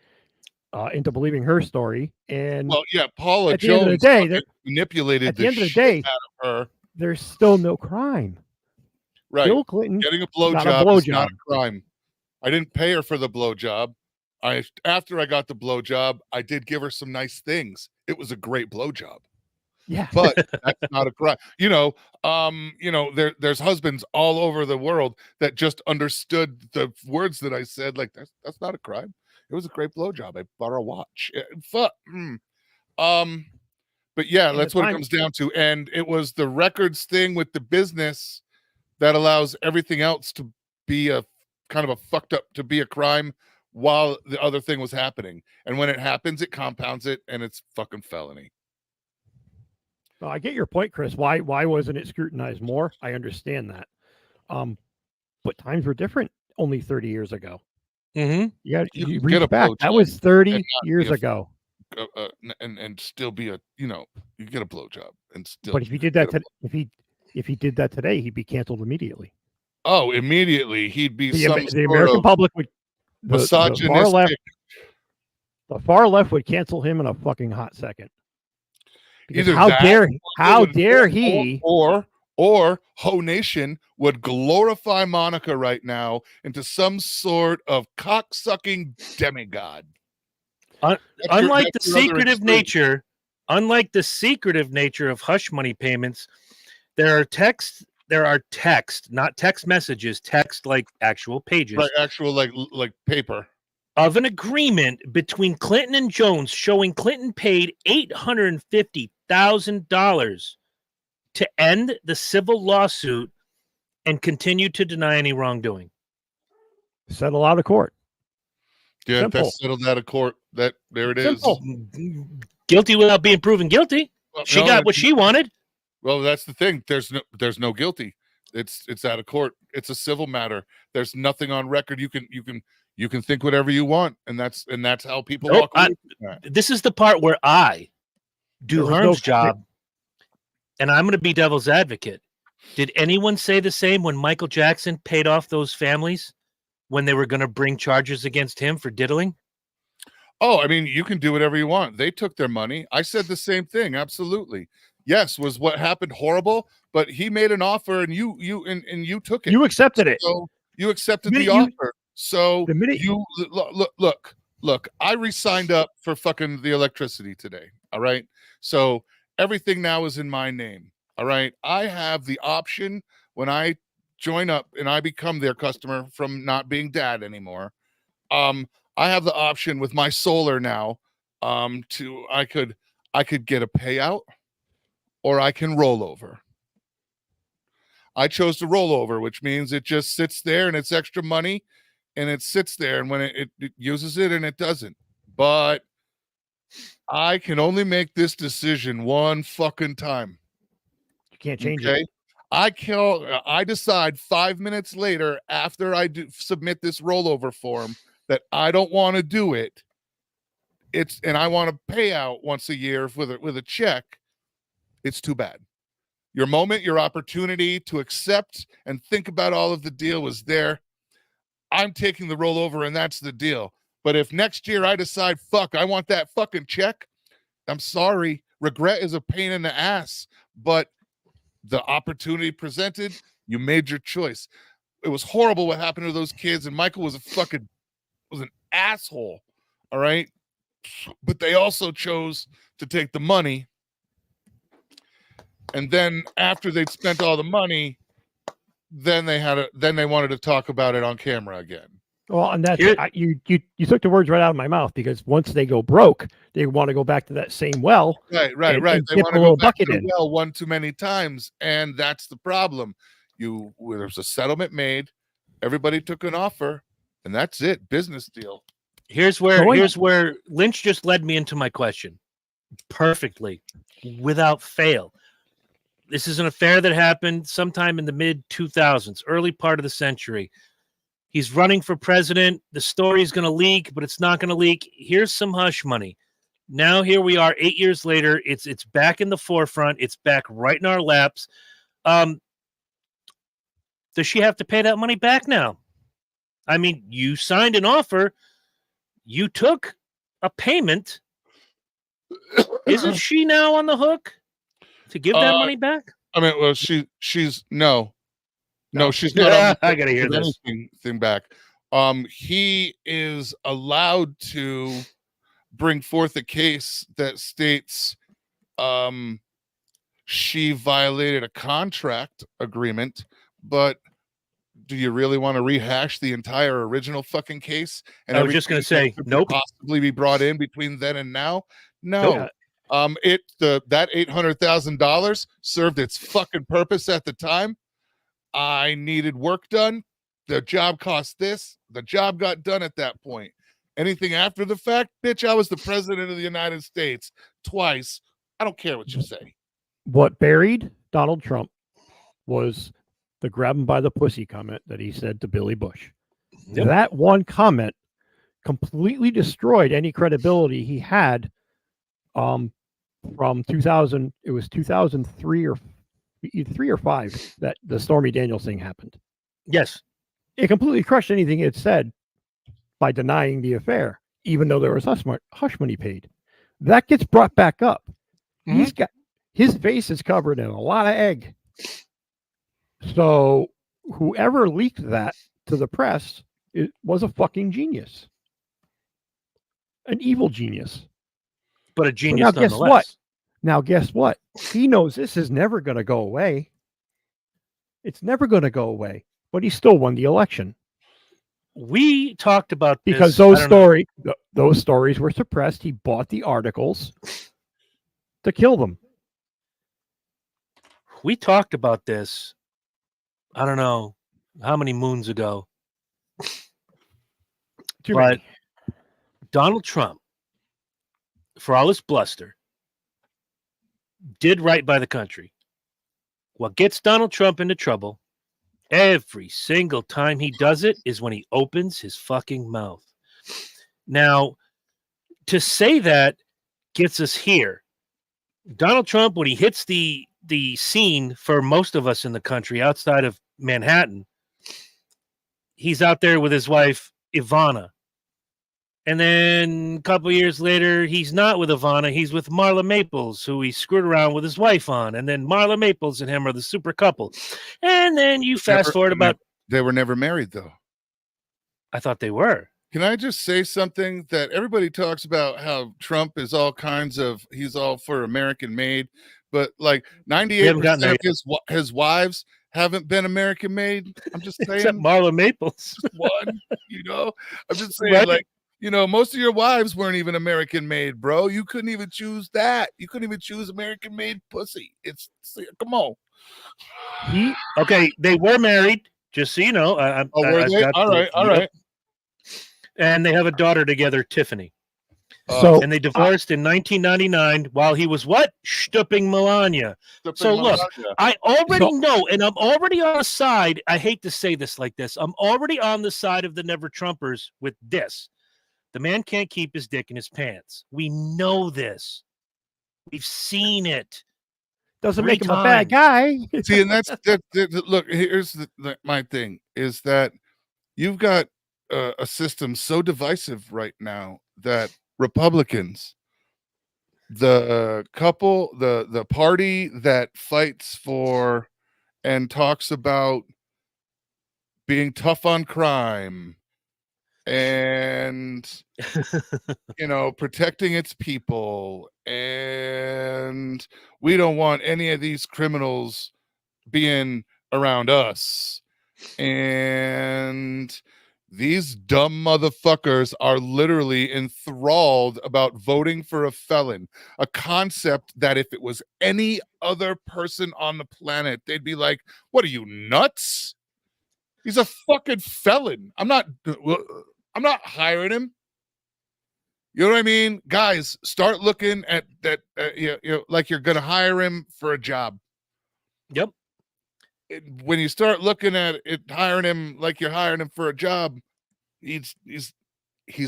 into believing her story. And Paula at the Jones end of the day, manipulated. At the end of the day, out of her. There's still no crime. Right, Bill Clinton getting a blowjob is not a crime. I didn't pay her for the blowjob. After I got the blowjob, I did give her some nice things. It was a great blowjob. Yeah, but that's not a crime. There's husbands all over the world that just understood the words that I said. Like that's not a crime. It was a great blowjob. I bought her a watch. But yeah, that's what it comes down to. And it was the records thing with the business that allows everything else to be a kind of a fucked up, to be a crime while the other thing was happening. And when it happens, it compounds it and it's fucking felony. Well, I get your point, Chris. Why wasn't it scrutinized more? I understand that. But times were different only 30 years ago. Mm-hmm. Yeah, you reach back. That was 30 years ago. And still be you get a blowjob and still. But if he did that, if he did that today, he'd be canceled immediately. Oh, immediately he'd be the American public would misogynistic. The far left would cancel him in a fucking hot second. Because how dare he or Ho Nation would glorify Monica right now into some sort of cocksucking demigod. Unlike the secretive nature of hush money payments, there are text, not text messages, text like actual pages. Right, actual like paper. Of an agreement between Clinton and Jones showing Clinton paid $850,000 to end the civil lawsuit and continue to deny any wrongdoing. Settle out of court. Yeah, that's settled out of court. There it is. Guilty without being proven guilty. Well, she got what she wanted. Well, that's the thing. There's no guilty. It's out of court. It's a civil matter. There's nothing on record. You can think whatever you want, and that's how people walk away. This is the part where I do Herm's job, and I'm going to be devil's advocate. Did anyone say the same when Michael Jackson paid off those families when they were going to bring charges against him for diddling? Oh, I mean, you can do whatever you want. They took their money. I said the same thing. Absolutely. Yes, was what happened horrible, but he made an offer and you took it. You accepted it. So you accepted the offer. So the minute look, Look, I re-signed up for fucking the electricity today. All right. So everything now is in my name. All right. I have the option when I join up and I become their customer from not being dad anymore. I have the option with my solar now. I could get a payout or I can roll over. I chose to roll over, which means it just sits there and it's extra money and it sits there, and when it uses it and it doesn't. But I can only make this decision one fucking time. You can't change it. I decide 5 minutes later after I submit this rollover form that I don't want to do it. And I want to pay out once a year with a check. It's too bad. Your moment, your opportunity to accept and think about all of the deal was there. I'm taking the rollover, and that's the deal. But if next year I decide, fuck, I want that fucking check, I'm sorry. Regret is a pain in the ass, but the opportunity presented, you made your choice. It was horrible what happened to those kids, and Michael was an asshole. All right. But they also chose to take the money. And then after they'd spent all the money, then they wanted to talk about it on camera again. Well, and that's you took the words right out of my mouth, because once they go broke, they want to go back to that same well. Right. And they want to go back to the well one too many times, and that's the problem. There's a settlement made, everybody took an offer, and that's it. Business deal. Here's where Lynch just led me into my question perfectly, without fail. This is an affair that happened sometime in the mid-2000s, early part of the century. He's running for president. The story's going to leak, but it's not going to leak. Here's some hush money. Now here we are 8 years later. It's back in the forefront. It's back right in our laps. Does she have to pay that money back now? I mean, you signed an offer. You took a payment. Isn't she now on the hook to give that money back? I mean, well, she's she's not. I gotta hear this thing back. He is allowed to bring forth a case that states she violated a contract agreement, but do you really want to rehash the entire original fucking case? And I was just going to say, nope. Possibly be brought in between then and now? No. Nope. That $800,000 served its fucking purpose at the time. I needed work done. The job cost this. The job got done at that point. Anything after the fact, bitch, I was the president of the United States twice. I don't care what you say. What buried Donald Trump was the grab him by the pussy comment that he said to Billy Bush. Yep. That one comment completely destroyed any credibility he had from 2000. It was 2003 or 3 or 5 that the Stormy Daniels thing happened. Yes. It completely crushed anything it said by denying the affair, even though there was hush money paid. That gets brought back up. Mm-hmm. His face is covered in a lot of egg. So whoever leaked that to the press, it was a fucking genius. An evil genius. But a genius nonetheless. Now, guess what? He knows this is never going to go away. It's never going to go away. But he still won the election. We talked about this. Because those stories were suppressed. He bought the articles to kill them. We talked about this, I don't know how many moons ago. But Donald Trump, for all his bluster, did right by the country. What gets Donald Trump into trouble every single time he does it is when he opens his fucking mouth. Now, to say that gets us here. Donald Trump, when he hits the scene for most of us in the country outside of Manhattan, he's out there with his wife, Ivana. And then a couple of years later, he's not with Ivana. He's with Marla Maples, who he screwed around with his wife on. And then Marla Maples and him are the super couple. And then you fast forward about... They were never married, though. I thought they were. Can I just say something that everybody talks about how Trump is he's all for American made, but like 98% of his wives haven't been American made. I'm just saying. Except Marla Maples. One, I'm just saying, right? like, most of your wives weren't even American made, bro. You couldn't even choose that. You couldn't even choose American made pussy. Come on. Okay, they were married, just so you know. Were they? All right. And they have a daughter together, Tiffany. And they divorced in 1999 while he was what? Stooping Melania. Look, I already know, and I'm already on the side. I hate to say this like this. I'm already on the side of the Never Trumpers with this. The man can't keep his dick in his pants. We know this. We've seen it. Doesn't make him a bad guy. See, and that's look, here's my thing is that you've got a system so divisive right now that Republicans, the party that fights for and talks about being tough on crime and protecting its people, and we don't want any of these criminals being around us, and these dumb motherfuckers are literally enthralled about voting for a felon, a concept that if it was any other person on the planet, they'd be like, what are you, nuts? He's a fucking felon. I'm not hiring him. You know what I mean? Guys, start looking at that like you're going to hire him for a job. Yep. When you start looking at it, hiring him like you're hiring him for a job, he's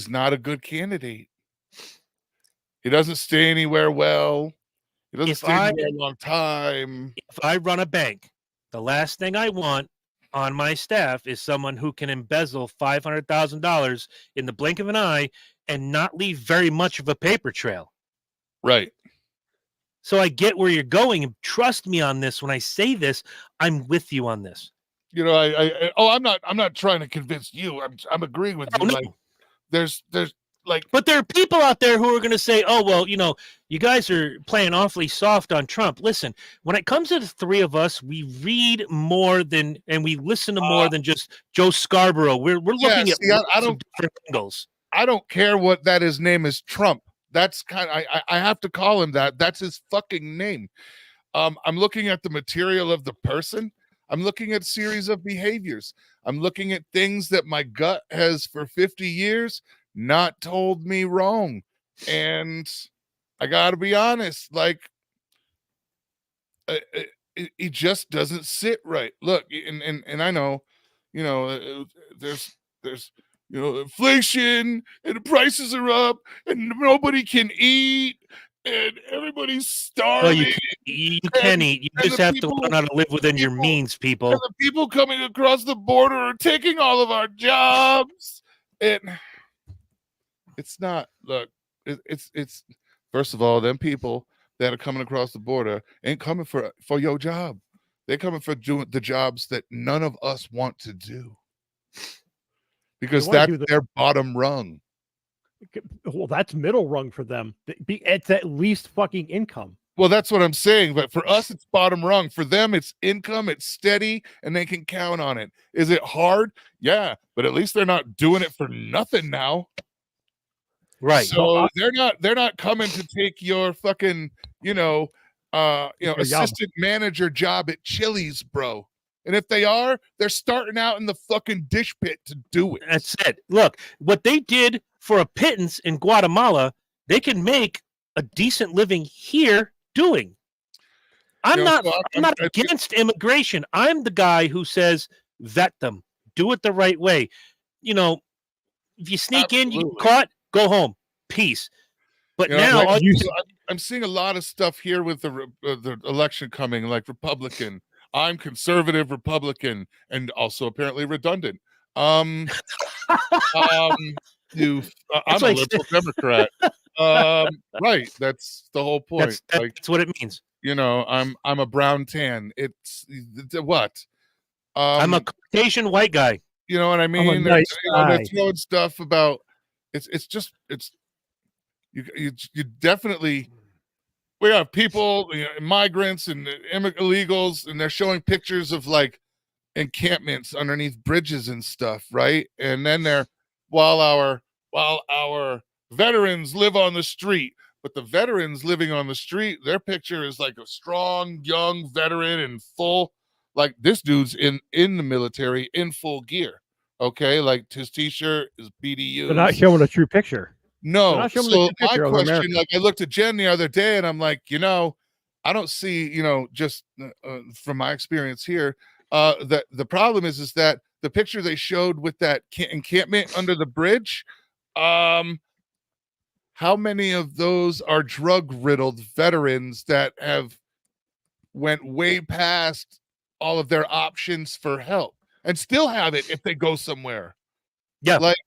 not a good candidate. He doesn't stay anywhere well. He doesn't stay anywhere a long time. If I run a bank, the last thing I want on my staff is someone who can embezzle $500,000 in the blink of an eye and not leave very much of a paper trail. Right. So I get where you're going, and trust me on this. When I say this, I'm with you on this. I'm not trying to convince you. I'm agreeing with you. No. Like, there's like, but there are people out there who are going to say, "Oh, well, you guys are playing awfully soft on Trump." Listen, when it comes to the three of us, we read more than and we listen to more than just Joe Scarborough. We're looking at different angles. I don't care what his name is, Trump. That's I have to call him that. That's his fucking name. I'm looking at the material of the person. I'm looking at a series of behaviors. I'm looking at things that my gut has for 50 years not told me wrong. And I got to be honest, like, it just doesn't sit right. Look, and I know, there's inflation and the prices are up and nobody can eat and everybody's starving. Well, you can eat. You just have to learn how to live within your means, people. And the people coming across the border are taking all of our jobs. And it's not, look, it's first of all, them people that are coming across the border ain't coming for your job. They're coming for doing the jobs that none of us want to do. Because that's their bottom rung. Well, that's middle rung for them. It's at least fucking income. Well, that's what I'm saying. But for us, it's bottom rung. For them, it's income. It's steady, and they can count on it. Is it hard? Yeah, but at least they're not doing it for nothing now. Right. So they're not coming to take your fucking assistant manager job at Chili's, bro. And if they are, they're starting out in the fucking dish pit to do it. That's it. Look, what they did for a pittance in Guatemala, they can make a decent living here doing. I'm not against immigration. I'm the guy who says vet them, do it the right way. If you sneak in, you get caught, go home, peace. But now I'm seeing a lot of stuff here with the election coming, like Republican. I'm conservative Republican and also apparently redundant. I'm a liberal Democrat. Right. That's the whole point. That's what it means. I'm a brown tan. It's what? I'm a Caucasian white guy. You know what I mean? nice they're throwing stuff about it's just you definitely. We have people, migrants and illegals, and they're showing pictures of like encampments underneath bridges and stuff, right? And then while our veterans live on the street, but the veterans living on the street, their picture is like a strong young veteran in full, like this dude's in the military in full gear. Okay, like his t-shirt is BDU. They're not showing a true picture. No. So my question, like I looked at Jen the other day and I'm like, I don't see, just from my experience here, that the problem is that the picture they showed with that encampment under the bridge, how many of those are drug-riddled veterans that have went way past all of their options for help and still have it if they go somewhere? Yeah. Like,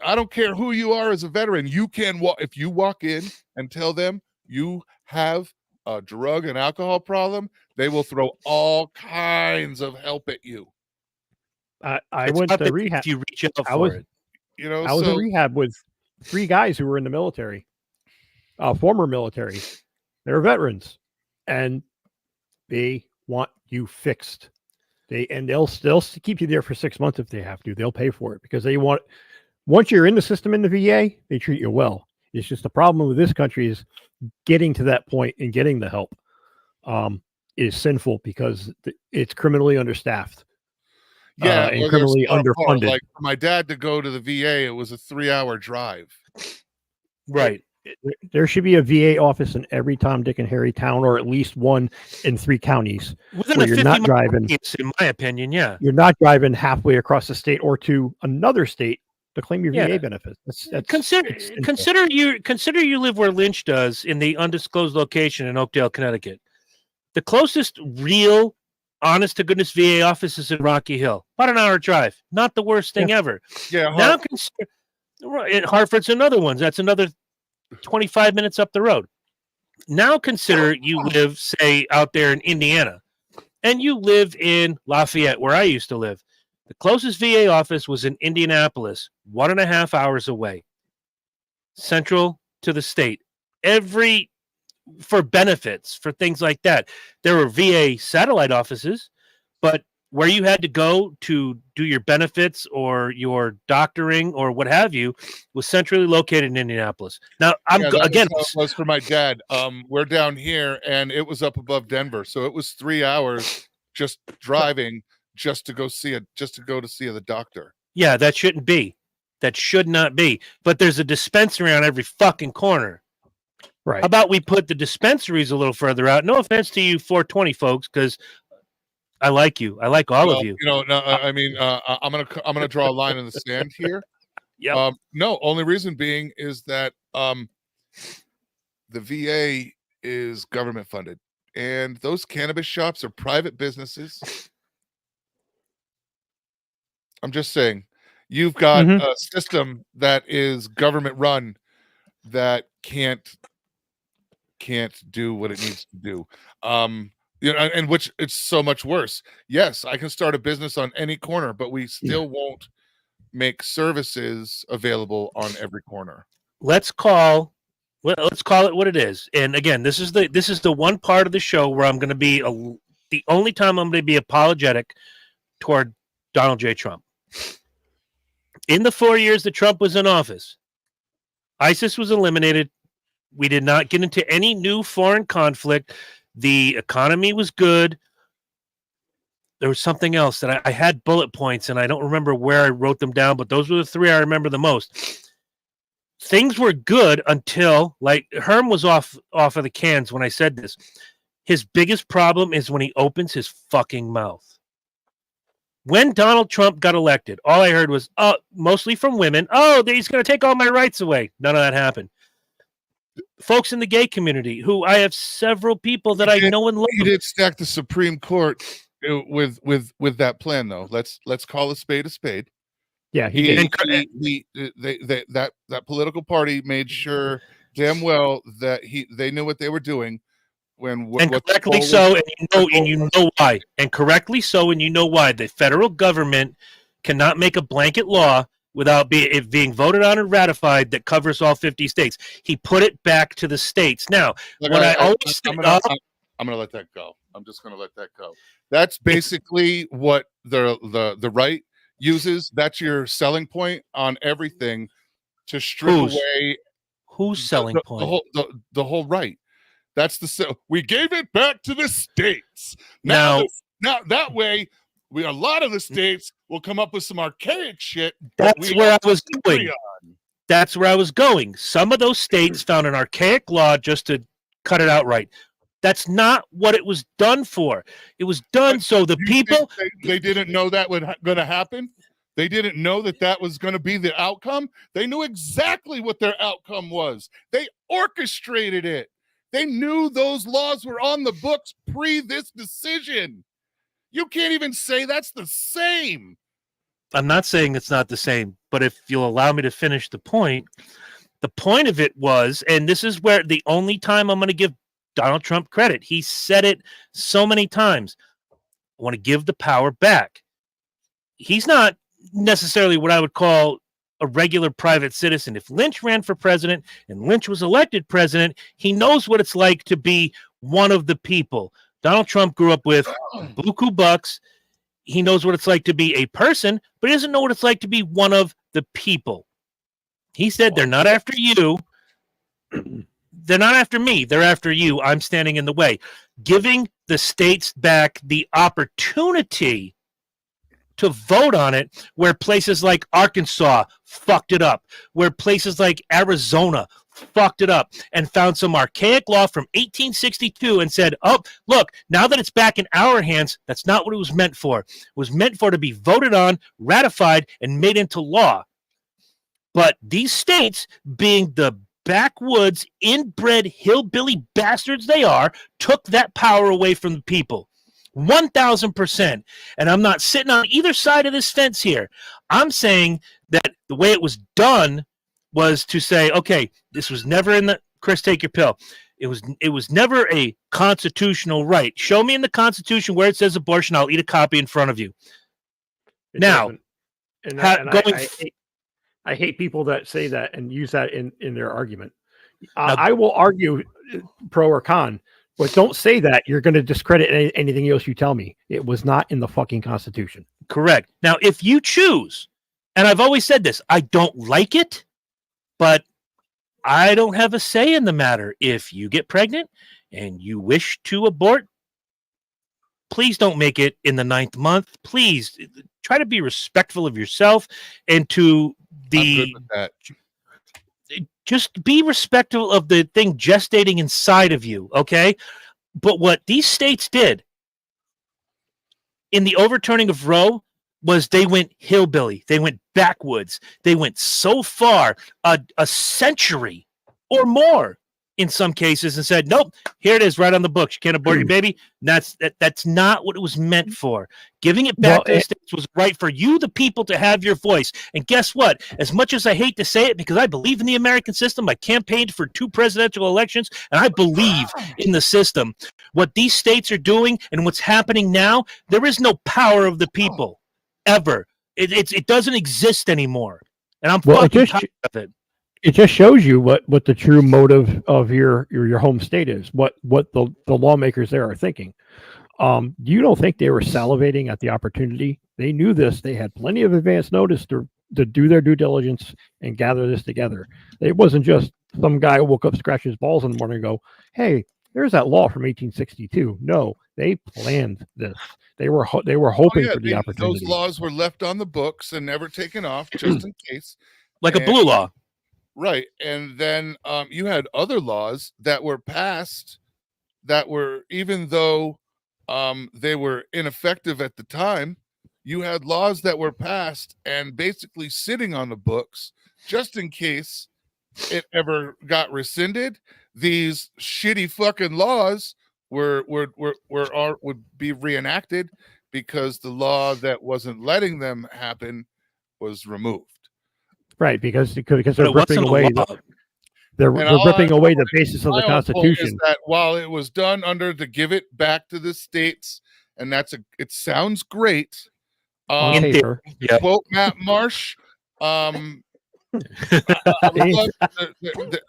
I don't care who you are as a veteran. You can if you walk in and tell them you have a drug and alcohol problem, they will throw all kinds of help at you. I went to rehab. If you reach out for it. I was in rehab with 3 guys who were in the military, former military. They're veterans, and they want you fixed. They'll keep you there for 6 months if they have to. They'll pay for it because they want. Once you're in the system in the VA, they treat you well. It's just the problem with this country is getting to that point and getting the help is sinful because it's criminally understaffed. Yeah, and criminally underfunded. Like for my dad to go to the VA, it was a 3-hour drive. Right. There should be a VA office in every Tom, Dick, and Harry town, or at least one in 3 counties. Within where you're not driving. In my opinion, yeah. You're not driving halfway across the state or to another state to claim your VA benefits. Consider you live where Lynch does in the undisclosed location in Oakdale, Connecticut. The closest real, honest to goodness VA office is in Rocky Hill. About an hour drive. Not the worst thing ever. Yeah. Now Hartford's another one. That's another 25 minutes up the road. Now consider you live, say, out there in Indiana, and you live in Lafayette, where I used to live. The closest VA office was in Indianapolis, 1.5 hours away, central to the state. For benefits, for things like that. There were VA satellite offices, but where you had to go to do your benefits or your doctoring or what have you was centrally located in Indianapolis. Now, again, it was for my dad. We're down here, and it was up above Denver, so it was 3 hours just driving. Just to go to see the doctor. Yeah, that shouldn't be. That should not be. But there's a dispensary on every fucking corner. Right. How about we put the dispensaries a little further out? No offense to you 420 folks, because I like you. I like all of you. I'm gonna draw a line in the sand here. Yeah. No, only reason being is that the VA is government funded, and those cannabis shops are private businesses. I'm just saying, you've got a system that is government run that can't do what it needs to do. And which it's so much worse. Yes, I can start a business on any corner, but we still won't make services available on every corner. Let's call it what it is. And again, this is the one part of the show where I'm going to be the only time I'm going to be apologetic toward Donald J. Trump. In the 4 years that Trump was in office, ISIS was eliminated. We did not get into any new foreign conflict. The economy was good. There was something else that I had bullet points, and I don't remember where I wrote them down, but those were the 3 I remember the most. Things were good until, like, Herm was off of the cans when I said this. His biggest problem is when he opens his fucking mouth. When Donald Trump got elected, all I heard was, mostly from women, he's going to take all my rights away. None of that happened. Folks in the gay community, who I have several people that I know and love. He did stack the Supreme Court with that plan, though. Let's call a spade a spade. Yeah, that political party made sure damn well that they knew what they were doing. Correctly so, and you know why. And correctly so, and you know why. The federal government cannot make a blanket law without it being voted on and ratified that covers all 50 states. He put it back to the states. Now, Look, when I'm gonna let that go. I'm just gonna let that go. That's basically what the right uses. That's your selling point on everything to strip away whose selling point? The whole right. That's we gave it back to the states. Now that way, a lot of the states will come up with some archaic shit. That's where I was going. That's where I was going. Some of those states found an archaic law just to cut it outright. That's not what it was done for. It was done so the people. They didn't know that was going to happen. They didn't know that was going to be the outcome. They knew exactly what their outcome was. They orchestrated it. They knew those laws were on the books pre this decision. You can't even say that's the same. I'm not saying it's not the same, but if you'll allow me to finish the point of it was, and this is where the only time I'm going to give Donald Trump credit. He said it so many times. I want to give the power back. He's not necessarily what I would call a regular private citizen. If Lynch ran for president and Lynch was elected president, he knows what it's like to be one of the people. Donald Trump grew up with buku bucks. He knows what it's like to be a person, but he doesn't know what it's like to be one of the people. He said, they're not after you. They're not after me. They're after you. I'm standing in the way. Giving the states back the opportunity to vote on it, where places like Arkansas fucked it up, where places like Arizona fucked it up and found some archaic law from 1862 and said, oh, look, now that it's back in our hands, that's not what it was meant for. It was meant for to be voted on, ratified, and made into law. But these states, being the backwoods, inbred, hillbilly bastards they are, took that power away from the people. 1,000%. And I'm not sitting on either side of this fence here. I'm saying that the way it was done was to say, okay, this was never in the Chris, take your pill. It was never a constitutional right. Show me in the Constitution where it says abortion. I'll eat a copy in front of you. I hate people that say that and use that in their argument. I will argue pro or con, but don't say that. You're going to discredit anything else you tell me. It was not in the fucking Constitution. Correct. Now, if you choose, and I've always said this, I don't like it, but I don't have a say in the matter. If you get pregnant and you wish to abort, please don't make it in the 9th month. Please try to be respectful of yourself and to the just be respectful of the thing gestating inside of you. Okay. But what these states did in the overturning of Roe was they went hillbilly. They went backwoods. They went so far, a century or more in some cases, and said, nope, here it is right on the books. You can't abort your baby. That's not what it was meant for. Giving it back to the states was right for you, the people, to have your voice. And guess what? As much as I hate to say it, because I believe in the American system, I campaigned for 2 presidential elections, and I believe in the system. What these states are doing and what's happening now, there is no power of the people ever. It doesn't exist anymore. And I'm fucking tired of it. It just shows you what the true motive of your home state is, what the lawmakers there are thinking. You don't think they were salivating at the opportunity? They knew this. They had plenty of advance notice to do their due diligence and gather this together. It wasn't just some guy who woke up, scratched his balls in the morning and go, hey, there's that law from 1862. No, they planned this. They were hoping for the opportunity. Those laws were left on the books and never taken off just in case. Like a blue law. Right. And then you had other laws that were passed that were, even though they were ineffective at the time, you had laws that were passed and basically sitting on the books just in case it ever got rescinded. These shitty fucking laws would be reenacted because the law that wasn't letting them happen was removed. Right, because they're ripping away they're ripping away the basis of the Constitution. Is that while it was done under the give it back to the states, and it sounds great, On In paper. Yeah. Quote Matt Marsh. I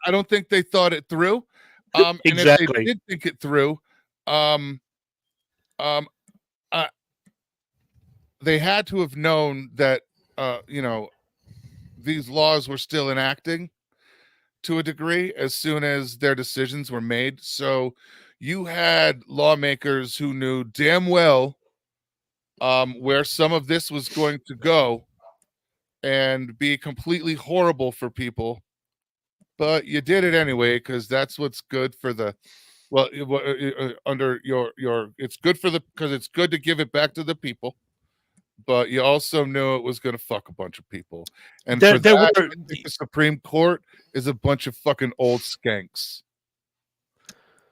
don't think they thought it through. And if Exactly. they did think it through, they had to have known that these laws were still enacting to a degree as soon as their decisions were made. So you had lawmakers who knew damn well where some of this was going to go and be completely horrible for people, but you did it anyway because that's what's good for the under your it's good for the because it's good to give it back to the people, but you also knew it was going to fuck a bunch of people, and I think the Supreme Court is a bunch of fucking old skanks.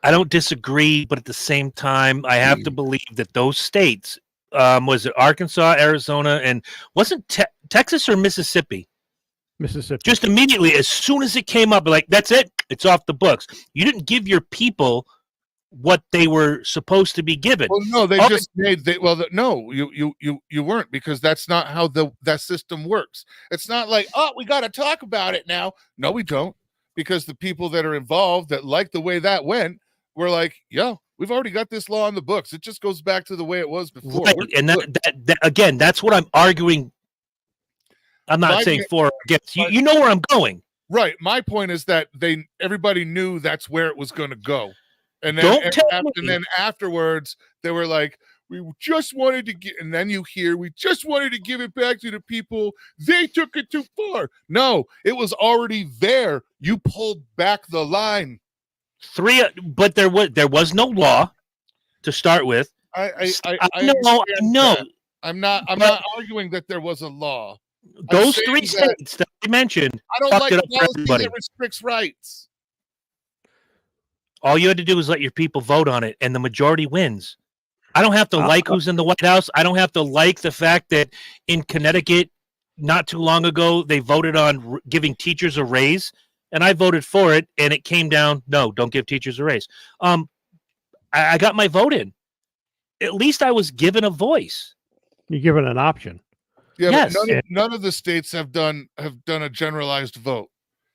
I don't disagree, but at the same time, I have to believe that those states, was it Arkansas, Arizona, and wasn't Texas or Mississippi? Mississippi. Just immediately, as soon as it came up, like, that's it, it's off the books. You didn't give your people what they were supposed to be given. Well, no, they just made no, you weren't, because that's not how that system works. It's not like, oh, we got to talk about it now. No, we don't, because the people that are involved that like the way that went were like, yo, we've already got this law on the books. It just goes back to the way it was before. Right. And that again, that's what I'm arguing. I'm not saying for or against. You know where I'm going. Right. My point is that everybody knew that's where it was going to go. And then afterwards, they were like, we just wanted to get, and then you hear, we just wanted to give it back to the people. They took it too far. No, it was already there. You pulled back the line. But there was no law to start with. I know. I'm not arguing that there was a law. Those three states that I mentioned. I don't like policy that restricts rights. All you had to do was let your people vote on it, and the majority wins. I don't have to like who's in the White House. I don't have to like the fact that in Connecticut, not too long ago, they voted on giving teachers a raise, and I voted for it, and it came down, no, don't give teachers a raise. I got my vote in. At least I was given a voice. You're given an option. Yeah, yes. But none of the states have done a generalized vote.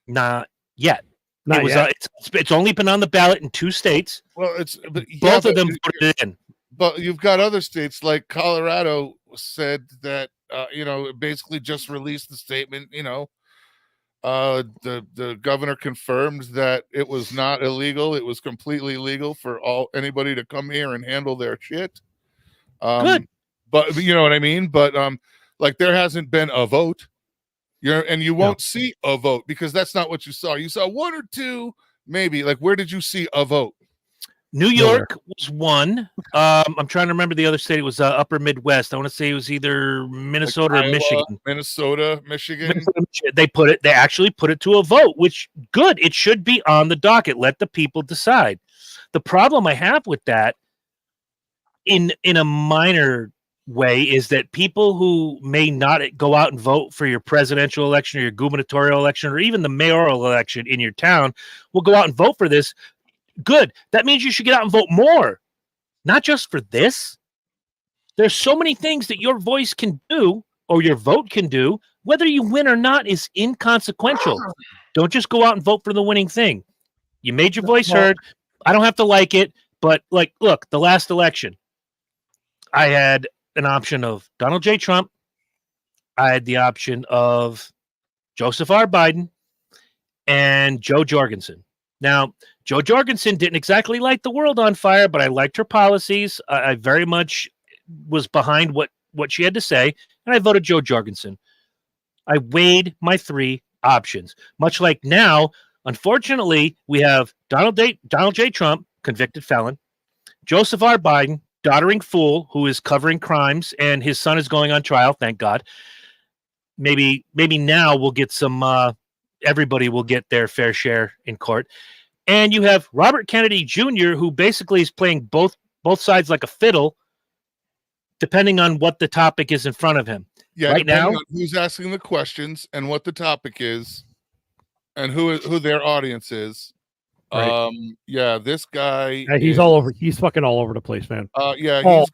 Not yet. It's only been on the ballot in 2 states. Well, both of them voted it in. But you've got other states like Colorado said that basically just released the statement. The governor confirmed that it was not illegal; it was completely legal for anybody to come here and handle their shit. Good, but you know what I mean. But like there hasn't been a vote. You won't see a vote because that's not what you saw. You saw 1 or 2, maybe. Like, where did you see a vote? New York was 1. I'm trying to remember the other state. It was Upper Midwest. I want to say it was either Minnesota or Michigan. Minnesota, Michigan. They actually put it to a vote, which good. It should be on the docket. Let the people decide. The problem I have with that, in a minor way, is that people who may not go out and vote for your presidential election or your gubernatorial election or even the mayoral election in your town will go out and vote for this. Good. That means you should get out and vote more, not just for this. There's so many things that your voice can do or your vote can do. Whether you win or not is inconsequential. Don't just go out and vote for the winning thing. You made your voice heard. I don't have to like it, but look, the last election, I had an option of Donald J. Trump. I had the option of Joseph R. Biden and Joe Jorgensen. Now, Joe Jorgensen didn't exactly light the world on fire, but I liked her policies. I very much was behind what she had to say, and I voted Joe Jorgensen. I weighed my 3 options. Much like now, unfortunately, we have Donald J. Trump, convicted felon, Joseph R. Biden, doddering fool who is covering crimes, and his son is going on trial. Thank God. Maybe now we'll get some. Everybody will get their fair share in court. And you have Robert Kennedy Jr., who basically is playing both sides like a fiddle, depending on what the topic is in front of him. Yeah, right now, on who's asking the questions and what the topic is, and who their audience is. Right. Yeah, this guy. He's all over. He's fucking all over the place, man. Yeah,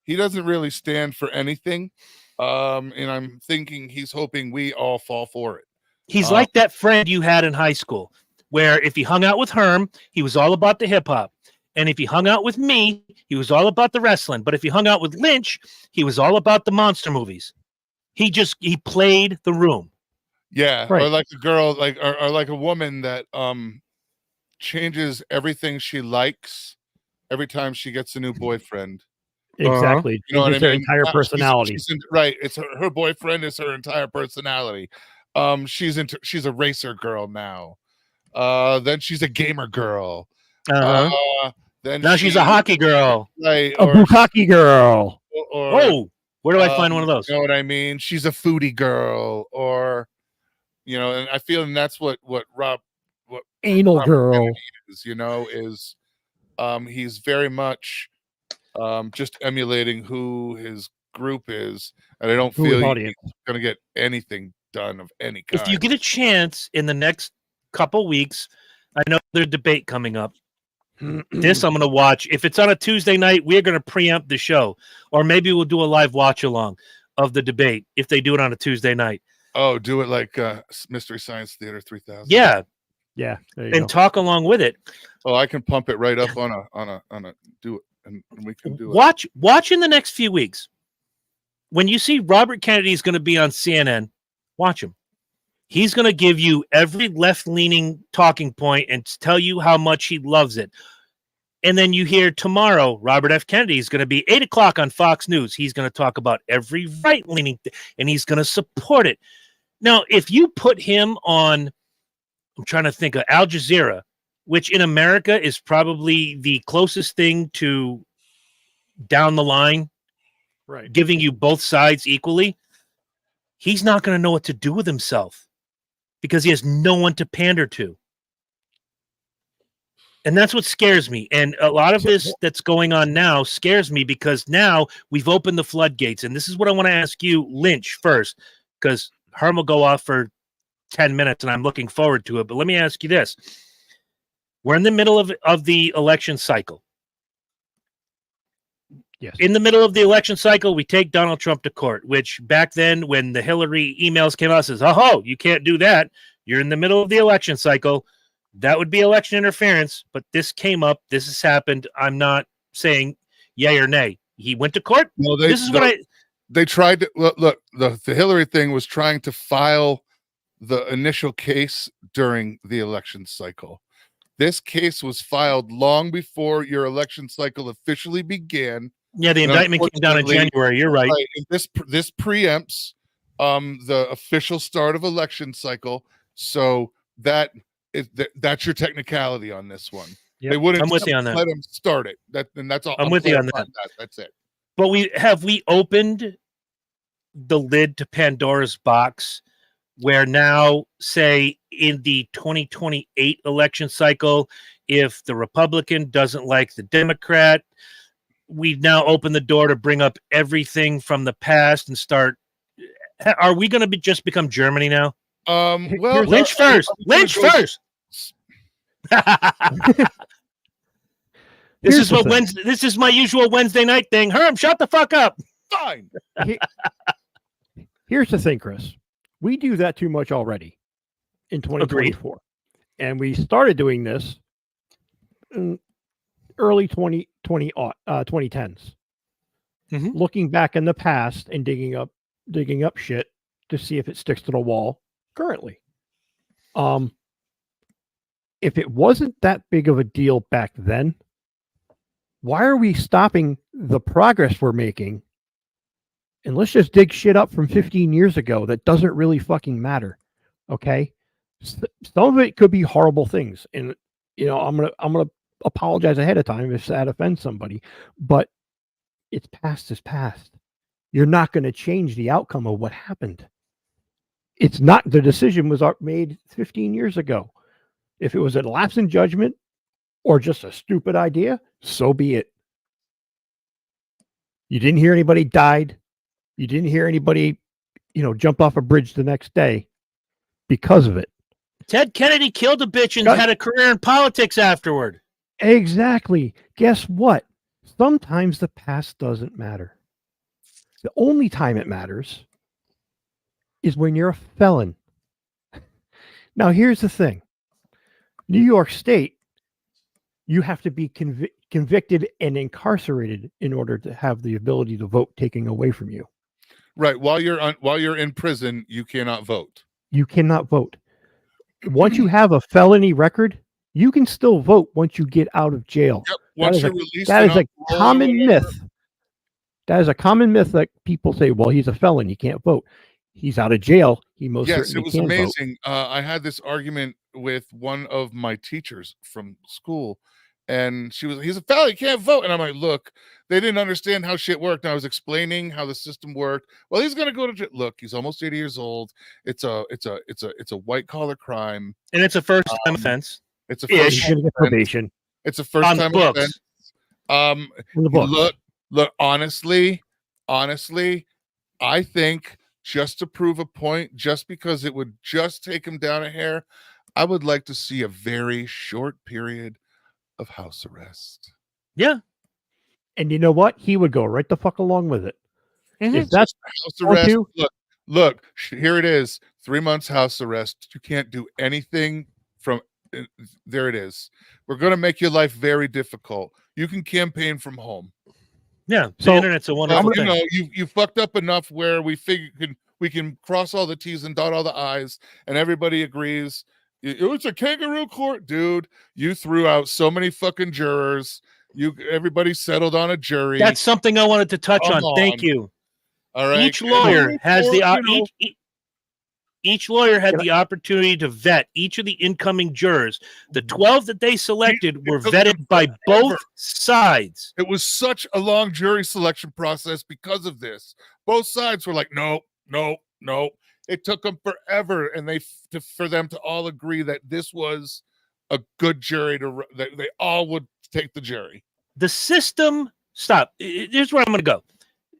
he doesn't really stand for anything. And I'm thinking he's hoping we all fall for it. He's like that friend you had in high school, where if he hung out with Herm, he was all about the hip hop. And if he hung out with me, he was all about the wrestling. But if he hung out with Lynch, he was all about the monster movies. He played the room. Yeah, Right. or like a girl, or like a woman that changes everything she likes every time she gets a new boyfriend. Exactly. You know what I their mean? entire personality. Right. It's her boyfriend is her entire personality. She's a racer girl now. Then she's a gamer girl. Then now she's a hockey girl. Right. A bukkake girl. Whoa. Where do I find one of those? You know what I mean? She's a foodie girl, or and I feel that's what anal girl is, he's very much just emulating who his group is, and I don't feel he's gonna get anything done of any kind. If you get a chance in the next couple weeks, I know there's a debate coming up. This I'm going to watch. If it's on a Tuesday night, we're going to preempt the show, or maybe we'll do a live watch along of the debate if they do it on a Tuesday night. Oh, do it like Mystery Science Theater 3000. Yeah, and talk along with it. Oh, I can pump it right up on a do it, and we can do it. Watch in the next few weeks. When you see Robert Kennedy is going to be on CNN, watch him. He's going to give you every left-leaning talking point and tell you how much he loves it. And then you hear tomorrow, Robert F. Kennedy is going to be 8 o'clock on Fox News. He's going to talk about every right-leaning thing, and he's going to support it. Now, if you put him on, I'm trying to think of Al Jazeera, which in America is probably the closest thing to down the line, right, giving you both sides equally, he's not going to know what to do with himself, because he has no one to pander to. And that's what scares me. And a lot of this that's going on now scares me, because now we've opened the floodgates. And this is what I want to ask you, Lynch, first, because Herm will go off for 10 minutes and I'm looking forward to it. But let me ask you this. We're in the middle of the election cycle. Yes. In the middle of the election cycle, we take Donald Trump to court, which back then when the Hillary emails came out, says, oh, you can't do that. You're in the middle of the election cycle. That would be election interference. But this came up. This has happened. I'm not saying yay or nay. He went to court. No, they tried to look. The Hillary thing was trying to file the initial case during the election cycle. This case was filed long before your election cycle officially began. Yeah, the indictment came down in January. You're right. This preempts the official start of election cycle, so that's your technicality on this one. Yep. They wouldn't. I'm with you on that. Let them start it. That's all. I'm with you on that. That's it. But we opened the lid to Pandora's box, where now, say, in the 2028 election cycle, if the Republican doesn't like the Democrat, we've now opened the door to bring up everything from the past and start. Are we going to just become Germany now? Well, Lynch first. Lynch first. This is my usual Wednesday night thing. Herm, shut the fuck up. Fine. Here's the thing, Chris. We do that too much already in 2024. Agreed. And we started doing this in early 2010s. Mm-hmm. Looking back in the past and digging up shit to see if it sticks to the wall currently. If it wasn't that big of a deal back then, why are we stopping the progress we're making? And let's just dig shit up from 15 years ago that doesn't really fucking matter. Okay? Some of it could be horrible things. And I'm gonna apologize ahead of time if that offends somebody, but it's past is past. You're not going to change the outcome of what happened. It's not, the decision was made 15 years ago. If it was a lapse in judgment or just a stupid idea, so be it. You didn't hear anybody died. You didn't hear anybody, jump off a bridge the next day because of it. Ted Kennedy killed a bitch and had a career in politics afterward. Exactly. Guess what? Sometimes the past doesn't matter. The only time it matters is when you're a felon. Now, here's the thing. New York State, you have to be convicted and incarcerated in order to have the ability to vote taken away from you. Right. While you're in prison, you cannot vote. You cannot vote. Once you have a felony record, you can still vote once you get out of jail. Yep. Once you're released, that is a common myth. That is a common myth that people say, well, he's a felon, he can't vote. He's out of jail. He most certainly it was can amazing. I had this argument with one of my teachers from school, and he's a felon, he can't vote. And I'm like, look, they didn't understand how shit worked. And I was explaining how the system worked. Well, he's gonna go to jail. Look, he's almost 80 years old. It's a white collar crime, and it's a first time offense. It's a first time probation. It's a first time offense. Look, honestly, I think, just to prove a point, just because it would just take him down a hair, I would like to see a very short period of house arrest. Yeah. And you know what? He would go right the fuck along with it. Mm-hmm. If that's house arrest, look, here it is. 3 months house arrest. You can't do anything from there it is. We're going to make your life very difficult. You can campaign from home. Yeah, the internet's a wonderful thing. You know, you fucked up enough where we can cross all the T's and dot all the I's, and everybody agrees. It's a kangaroo court, dude. You threw out so many fucking jurors. Everybody settled on a jury. That's something I wanted to touch on. Thank you. All right. Each lawyer has each lawyer had the opportunity to vet each of the incoming jurors. The 12 that they selected were vetted by both sides. It was such a long jury selection process because of this. Both sides were like, no. It took them forever, and for them to all agree that this was a good jury, that they all would take the jury. The system, stop. Here's where I'm going to go.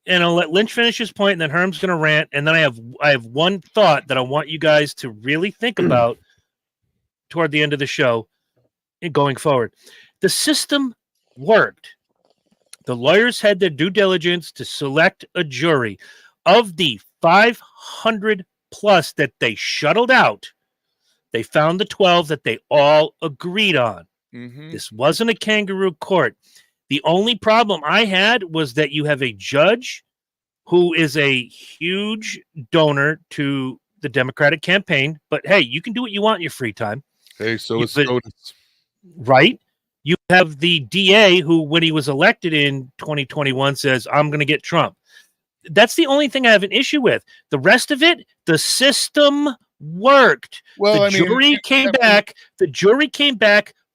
And I'll let Lynch finish his point, and then Herm's going to rant. And then I have one thought that I want you guys to really think about toward the end of the show and going forward. The system worked. The lawyers had their due diligence to select a jury. Of the 500 plus that they shuttled out, they found the 12 that they all agreed on. Mm-hmm. This wasn't a kangaroo court. The only problem I had was that you have a judge who is a huge donor to the Democratic campaign. But hey, you can do what you want in your free time. Hey, so is SCOTUS. Right? You have the DA who, when he was elected in 2021, says, I'm going to get Trump. That's the only thing I have an issue with. The rest of it, the system worked. Well, the jury came back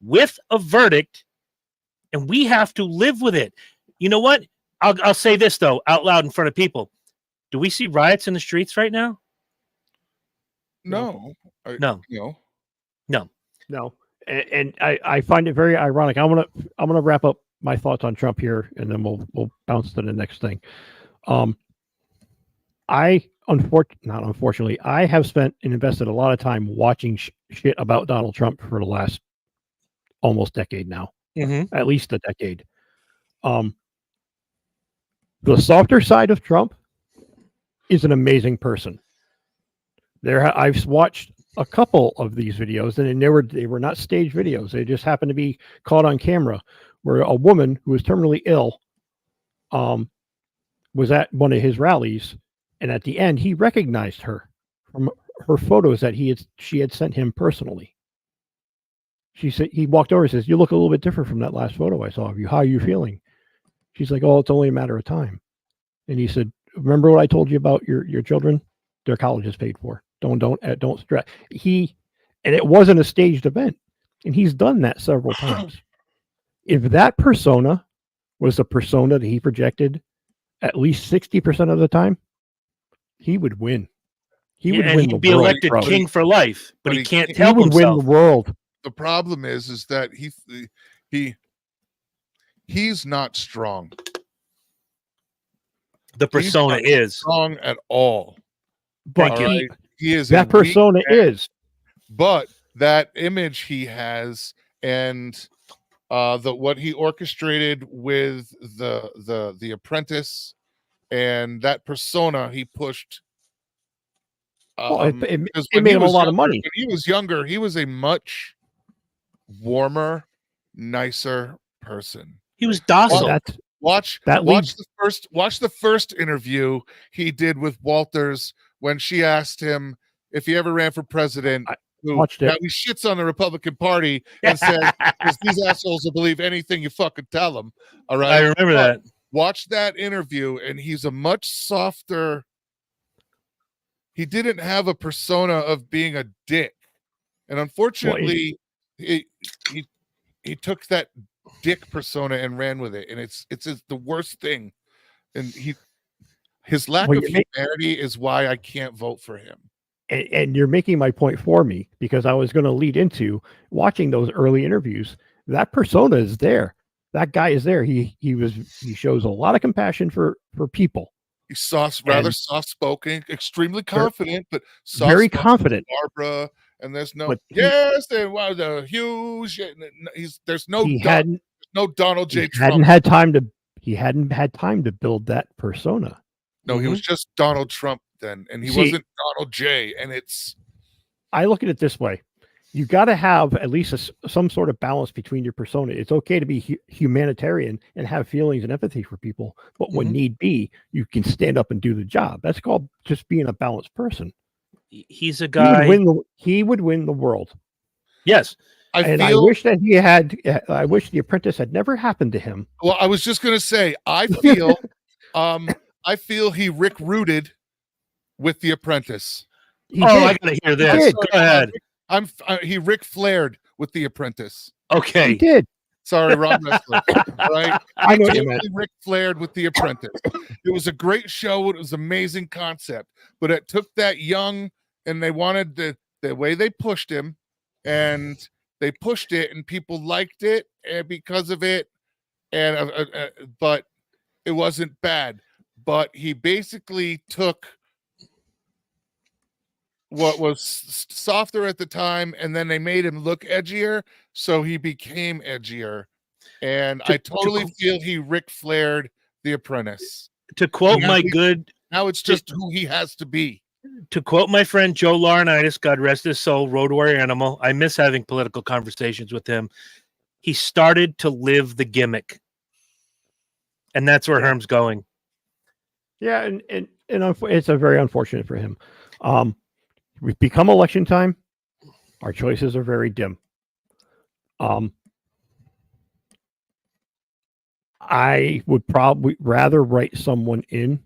with a verdict, and we have to live with it. You know what? I'll say this, though, out loud in front of people. Do we see riots in the streets right now? No. No. And I find it very ironic. I'm gonna wrap up my thoughts on Trump here, and then we'll bounce to the next thing. I have spent and invested a lot of time watching shit about Donald Trump for the last almost decade now, at least a decade. The softer side of Trump is an amazing person. I've watched a couple of these videos, and they were not staged videos. They just happened to be caught on camera, where a woman who was terminally ill was at one of his rallies, and at the end, he recognized her from her photos that she had sent him personally. She said, he walked over and says, "You look a little bit different from that last photo I saw of you. How are you feeling?" She's like, "Oh, it's only a matter of time." And he said, "Remember what I told you about your children? Their college is paid for. Don't stress." And it wasn't a staged event, and he's done that several times. If that persona was the persona that he projected at least 60% of the time, he would win. He would win. He'd be elected king for life, but he can't help himself. He would win the world. The problem is that he's not strong. The persona is strong at all. But he is that persona is. But that image he has, and what he orchestrated with the apprentice and that persona he pushed. It because made him a lot of money. When he was younger, he was a much warmer, nicer person. He was docile. Watch the first interview he did with Walters when she asked him if he ever ran for president. Watched it. He shits on the Republican Party and says, "These assholes will believe anything you fucking tell them." All right, I remember that. Watch that interview, and he's a much softer. He didn't have a persona of being a dick, and unfortunately, he took that dick persona and ran with it, and it's the worst thing. And his lack of humanity is why I can't vote for him. And you're making my point for me, because I was going to lead into watching those early interviews. That persona is there. That guy is there. He shows a lot of compassion for people. He's rather soft spoken, extremely confident, but very confident. Barbara, and there's no the huge. There's no Donald J. Trump. He hadn't had time to build that persona. No, he was just Donald Trump then, and he wasn't Donald J. And I look at it this way: you got to have at least some sort of balance between your persona. It's okay to be humanitarian and have feelings and empathy for people, but when need be, you can stand up and do the job. That's called just being a balanced person. He's a guy. He would win the world. Yes. I wish that I wish The Apprentice had never happened to him. Well, I was just going to say, I feel, I feel he Rick rooted with The Apprentice. I gotta hear this. Go ahead. He Rick flared with The Apprentice. Okay, he did. Sorry, Ron Wrestler. Right? I know you meant. Rick flared with The Apprentice. It was a great show. It was an amazing concept, but it took that young, and they wanted the way they pushed him, and they pushed it, and people liked it, and because of it, and but it wasn't bad. But he basically took what was softer at the time, and then they made him look edgier, so he became edgier. And I totally feel he Ric Flaired The Apprentice. To quote now it's just who he has to be. To quote my friend Joe Laurinaitis, God rest his soul, Road Warrior Animal, I miss having political conversations with him. He started to live the gimmick, and that's where Herm's going. Yeah, and it's a very unfortunate for him. We've become election time. Our choices are very dim. I would probably rather write someone in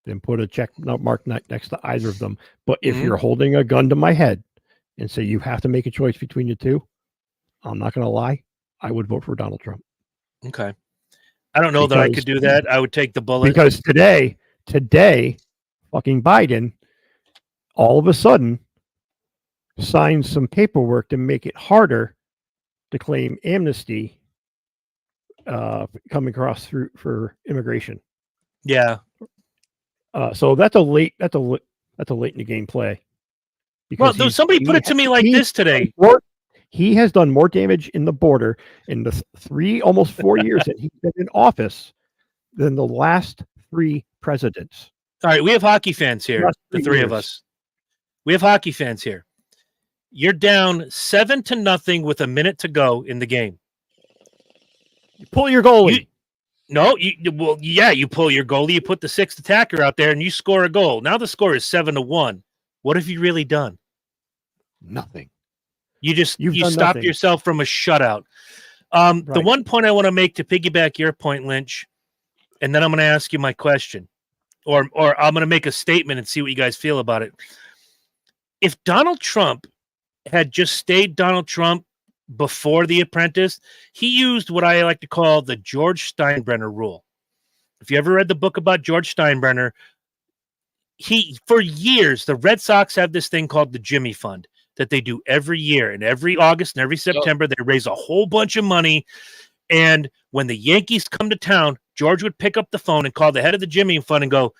than put a check mark next to either of them. But if you're holding a gun to my head and say you have to make a choice between the two, I'm not going to lie. I would vote for Donald Trump. Okay. I don't know that I could do that. I would take the bullet. Because today, fucking Biden, all of a sudden, signed some paperwork to make it harder to claim amnesty coming across for immigration. Yeah. So that's a late in the game play. Well, somebody put it to me like this today. He has done more damage in the border in the almost 4 years that he's been in office than the last 3 presidents. All right, we have hockey fans here, the 3 of us. We have hockey fans here. You're down 7-0 with a minute to go in the game. You pull your goalie. You pull your goalie. You put the 6th attacker out there, and you score a goal. Now the score is 7-1. What have you really done? Nothing. You stopped yourself from a shutout. Right. The one point I want to make to piggyback your point, Lynch, and then I'm going to ask you my question, or I'm going to make a statement and see what you guys feel about it. If Donald Trump had just stayed Donald Trump before The Apprentice, he used what I like to call the George Steinbrenner rule. If you ever read the book about George Steinbrenner, for years, the Red Sox have this thing called the Jimmy Fund that they do every year. And every August and every September, they raise a whole bunch of money. And when the Yankees come to town, George would pick up the phone and call the head of the Jimmy Fund and go,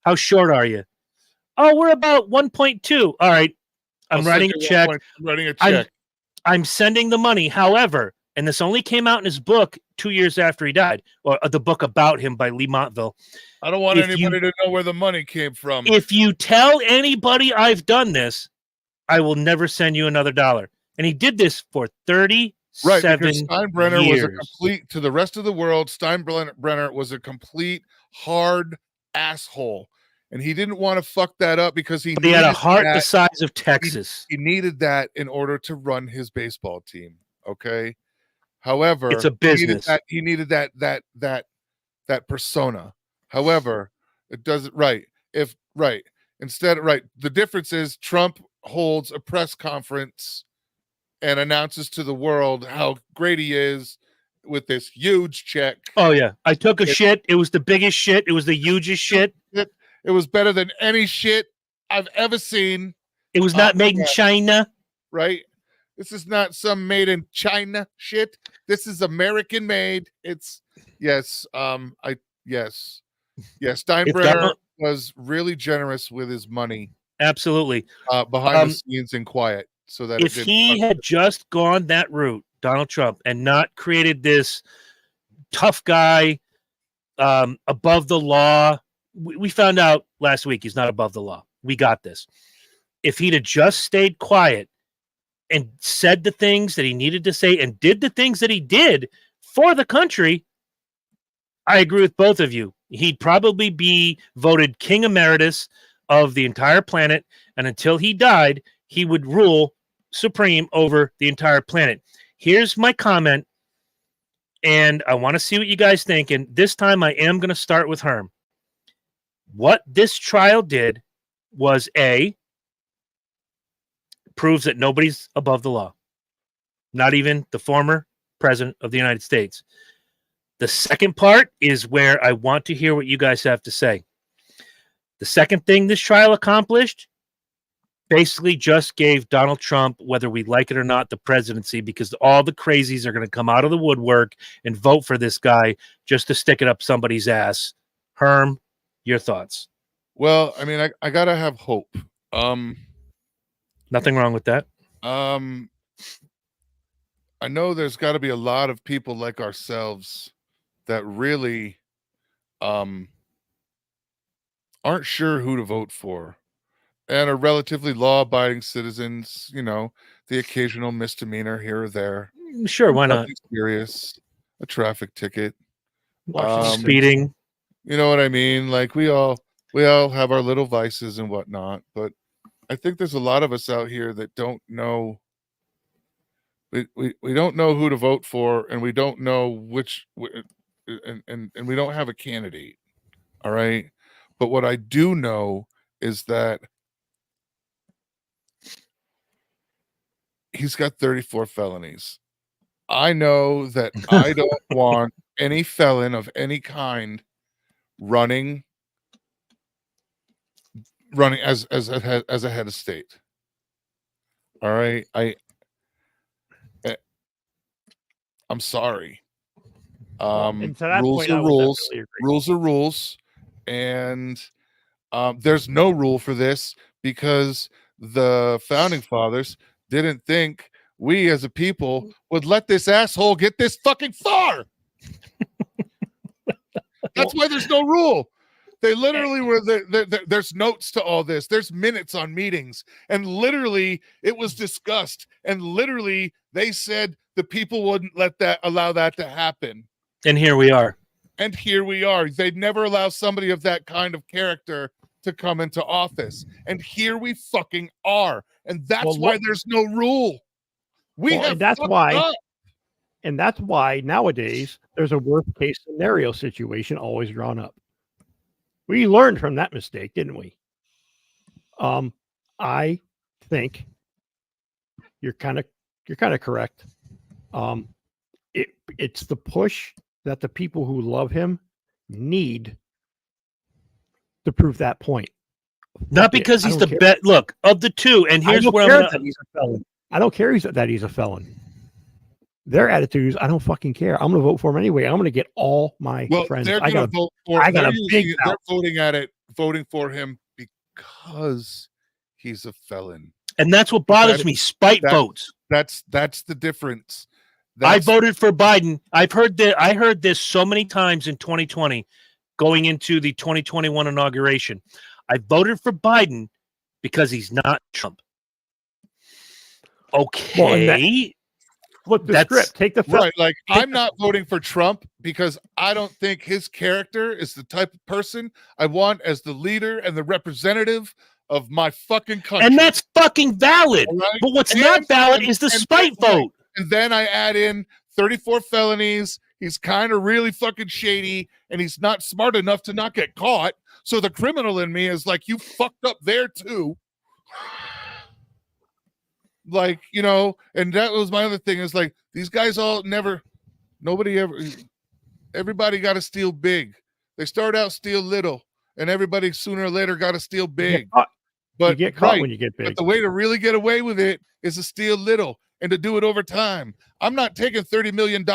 "How short are you?" "Oh, we're about 1.2. All right. I'm writing a check. I'm sending the money. However, and this only came out in his book 2 years after he died, or the book about him by Lee Montville. I don't want If anybody to know where the money came from. If you tell anybody I've done this, I will never send you another dollar. And he did this for 37 Right, because Steinbrenner years. was a complete, to the rest of the world, Steinbrenner was a complete hard asshole. And he didn't want to fuck that up because he had a heart the size of Texas. He needed that in order to run his baseball team. Okay. However, it's a business. He needed that persona. However, it doesn't Instead, the difference is Trump holds a press conference and announces to the world how great he is with this huge check. Oh yeah, I took a shit. It was the biggest shit. It was the hugest shit. It was better than any shit I've ever seen. It was not made in China, right? This is not some made in China shit. This is American made. It's Steinbrenner was really generous with his money. Absolutely. Behind the scenes and quiet. So that if he had just gone that route, Donald Trump, and not created this tough guy above the law, we found out last week he's not above the law. We got this. If he'd have just stayed quiet and said the things that he needed to say and did the things that he did for the country, I agree with both of you. He'd probably be voted king emeritus of the entire planet, and until he died, he would rule supreme over the entire planet. Here's my comment, and I want to see what you guys think, and this time I am going to start with Herm. What this trial did was proves that nobody's above the law, not even the former president of the United States. The second part is where I want to hear what you guys have to say. The second thing this trial accomplished basically just gave Donald Trump, whether we like it or not, the presidency, because all the crazies are going to come out of the woodwork and vote for this guy just to stick it up somebody's ass. Herm, your thoughts? Well, I mean, I gotta have hope. Nothing wrong with that. I know there's got to be a lot of people like ourselves that really aren't sure who to vote for and are relatively law-abiding citizens, the occasional misdemeanor here or there. Sure, why not? Serious, a traffic ticket, speeding. You know what I mean? Like we all have our little vices and whatnot, but I think there's a lot of us out here that don't know. We don't know who to vote for, and we don't know which, and we don't have a candidate. All right. But what I do know is that he's got 34 felonies. I know that I don't want any felon of any kind running as a head of state. All right. I'm sorry. And to that rules point, are rules. Rules are rules. And there's no rule for this because the founding fathers didn't think we as a people would let this asshole get this fucking far. That's why there's no rule. They literally were there's notes to all this. There's minutes on meetings, and literally it was discussed, and literally they said the people wouldn't allow that to happen. And here we are. They'd never allow somebody of that kind of character to come into office. And here we fucking are. And that's why there's no rule. And that's why nowadays there's a worst case scenario situation always drawn up. We learned from that mistake, didn't we? I think you're kind of correct. It's the push that the people who love him need to prove that point. Not because he's the best. Look, of the two, and here's where he's a felon. I don't care that he's a felon. Their attitudes, I don't fucking care. I'm going to vote for him anyway. I'm going to get all my friends. They're going to vote for him. They're voting for him because he's a felon. And that's what bothers me. Spite votes. That's the difference. I voted for Biden. I heard this so many times in 2020. going into the 2021 inauguration. I voted for Biden because he's not Trump. Okay. Flip the script. Take the right. Like, I'm not voting for Trump because I don't think his character is the type of person I want as the leader and the representative of my fucking country. And that's fucking valid. Right? But what's not valid is the spite vote. And then I add in 34 felonies. He's kind of really fucking shady, and he's not smart enough to not get caught. So the criminal in me is like, you fucked up there too. Like, you know, and that was my other thing is like, these guys everybody got to steal big. They start out steal little, and everybody sooner or later got to steal big. But you get caught when you get big. But the way to really get away with it is to steal little and to do it over time. I'm not taking $30 million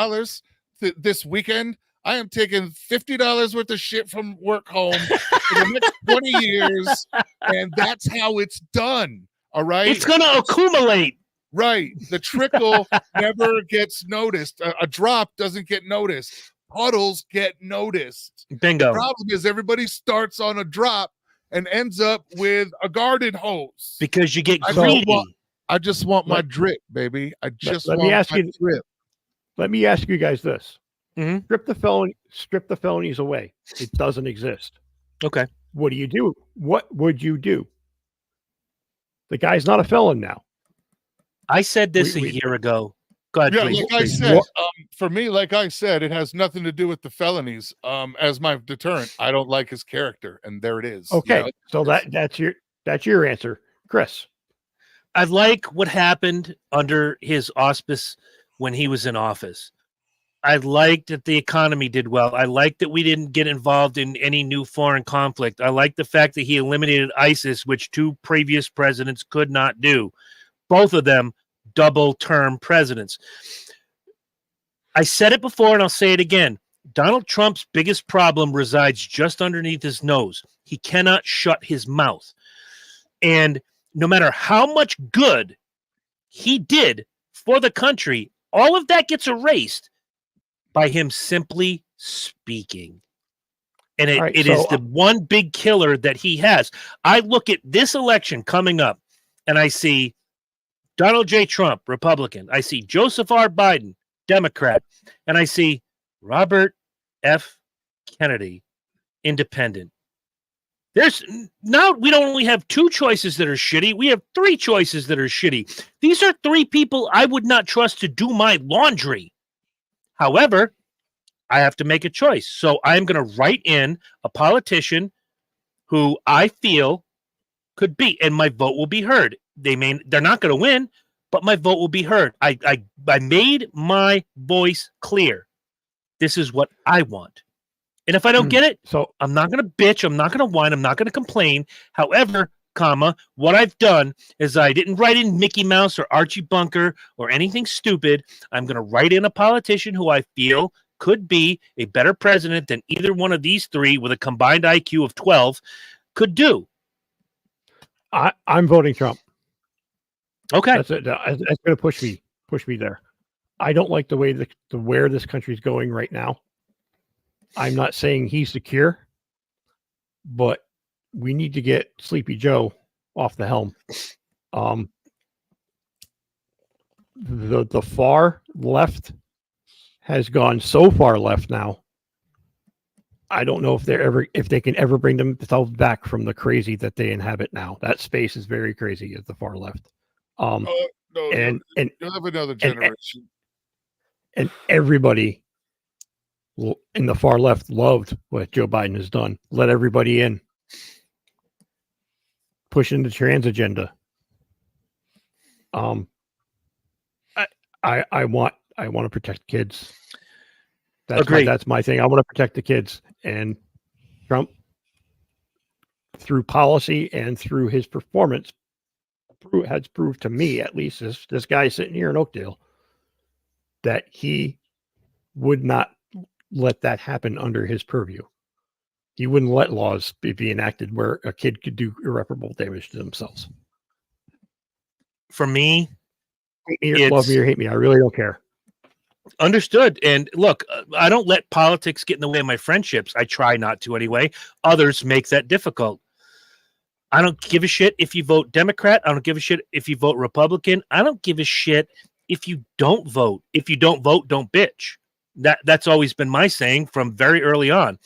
this weekend. I am taking $50 worth of shit from work home for the next 20 years, and that's how it's done. All right? It's going to accumulate. Right. The trickle never gets noticed. A drop doesn't get noticed. Puddles get noticed. Bingo. The problem is everybody starts on a drop and ends up with a garden hose. Because you get greedy. I just want my drip, baby. Let me ask you guys this. Mm-hmm. Strip the felonies away. It doesn't exist. Okay. What do you do? What would you do? The guy's not a felon now. I said this a year ago. Go ahead, please. Like I said, for me, like I said, it has nothing to do with the felonies. As my deterrent, I don't like his character, and there it is. Okay, you know? So that's your answer, Chris. I like what happened under his auspice when he was in office. I liked that the economy did well. I liked that we didn't get involved in any new foreign conflict. I like the fact that he eliminated ISIS, which 2 previous presidents could not do. Both of them double-term presidents. I said it before, and I'll say it again. Donald Trump's biggest problem resides just underneath his nose. He cannot shut his mouth. And no matter how much good he did for the country, all of that gets erased by him simply speaking. And it is the one big killer that he has. I look at this election coming up, and I see Donald J. Trump, Republican. I see Joseph R. Biden, Democrat. And I see Robert F. Kennedy, Independent. We don't only have 2 choices that are shitty. We have 3 choices that are shitty. These are 3 people I would not trust to do my laundry. However, I have to make a choice. So I'm going to write in a politician who I feel could be, and my vote will be heard. They're not going to win, but my vote will be heard. I made my voice clear. This is what I want. And if I don't get it, so I'm not going to bitch. I'm not going to whine. I'm not going to complain. However, what I've done is I didn't write in Mickey Mouse or Archie Bunker or anything stupid. I'm going to write in a politician who I feel could be a better president than either one of these 3 with a combined IQ of 12 could do. I'm voting Trump. Okay. That's it. That's going to push me there. I don't like the way where this country's going right now. I'm not saying he's the cure, but we need to get Sleepy Joe off the helm. The far left has gone so far left now. I don't know if they can ever bring themselves back from the crazy that they inhabit now. That space is very crazy at the far left. No, and you'll have another generation. And everybody in the far left loved what Joe Biden has done. Let everybody in. Pushing the trans agenda. I want to protect kids. That's my thing. I want to protect the kids. And Trump, through policy and through his performance, has proved to me, at least, this guy sitting here in Oakdale, that he would not let that happen under his purview. He wouldn't let laws be enacted where a kid could do irreparable damage to themselves. For me, love me or hate me, I really don't care. Understood. And look, I don't let politics get in the way of my friendships. I try not to anyway. Others make that difficult. I don't give a shit if you vote Democrat. I don't give a shit if you vote Republican. I don't give a shit if you don't vote. If you don't vote, don't bitch. That's always been my saying from very early on.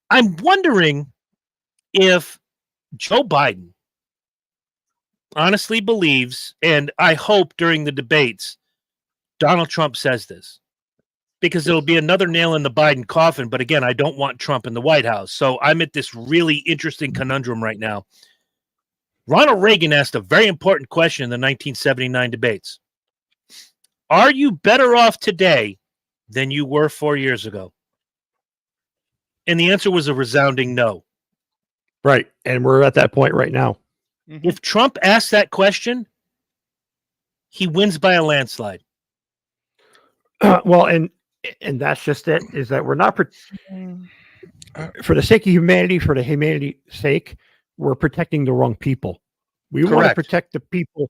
I'm wondering if Joe Biden honestly believes, and I hope during the debates, Donald Trump says this, because it'll be another nail in the Biden coffin. But again, I don't want Trump in the White House. So I'm at this really interesting conundrum right now. Ronald Reagan asked a very important question in the 1979 debates. Are you better off today than you were 4 years ago? And the answer was a resounding no. Right. And we're at that point right now. If Trump asks that question, he wins by a landslide. Well, and that's just it, is that we're not for the sake of humanity, for the humanity's sake, we're protecting the wrong people. We want to protect the people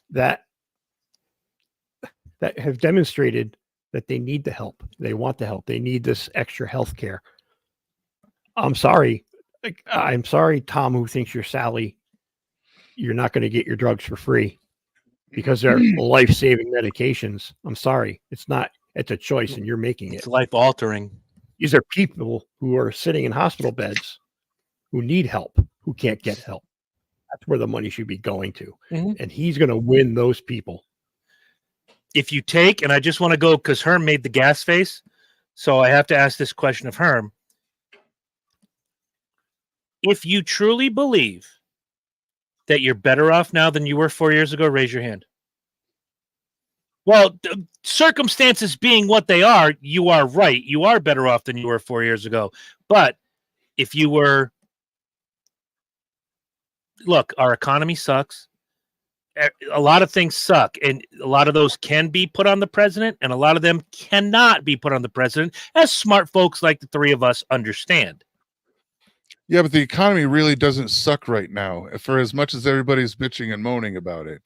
that have demonstrated that they need the help. They want the help. They need this extra health care. I'm sorry. I'm sorry, Tom, who thinks you're Sally. You're not going to get your drugs for free because they're life-saving medications. I'm sorry. It's not. It's a choice, and you're making it. It's life-altering. These are people who are sitting in hospital beds who need help, who can't get help. That's where the money should be going to. And he's going to win those people. If you take, and I just want to go because Herm made the gas face, so I have to ask this question of Herm. If you truly believe that you're better off now than you were 4 years ago, raise your hand. Well, circumstances being what they are, you are right. You are better off than you were 4 years ago. But if you were, look, our economy sucks. A lot of things suck, and a lot of those can be put on the president, and a lot of them cannot be put on the president, as smart folks like the three of us understand. Yeah, but the economy really doesn't suck right now, for as much as everybody's bitching and moaning about it.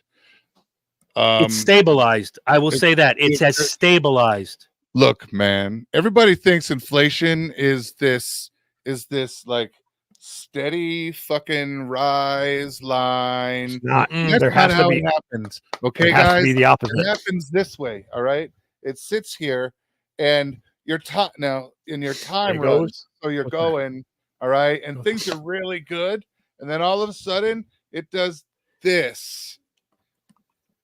It's stabilized. I will say that. It has stabilized. Look, man, everybody thinks inflation is this like steady fucking rise line. It's not. That's There has not to how be. it happens. Okay, It has guys? to be the opposite. It happens this way, all right? It sits here, and you're now in your time runs, so you're going, all right, and things are really good, and then all of a sudden it does this,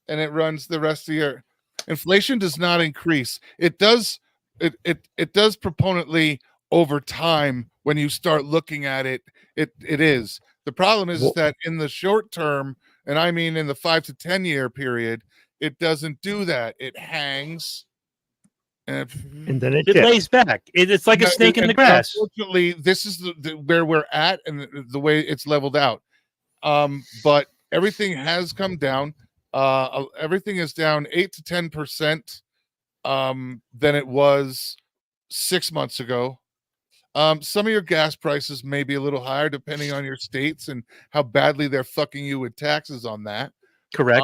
and it runs the rest of your. Inflation does not increase. It does. It does proponently over time. When you start looking at it, it is. The problem is that in the short term, and I mean in the 5 to 10 year period, it doesn't do that. It hangs, and then it lays back. It's like a snake in the grass. Unfortunately, this is where we're at, and the way it's leveled out. But everything has come down. Everything is down 8 to 10% than it was 6 months ago. Some of your gas prices may be a little higher depending on your states and how badly they're fucking you with taxes on that. Correct.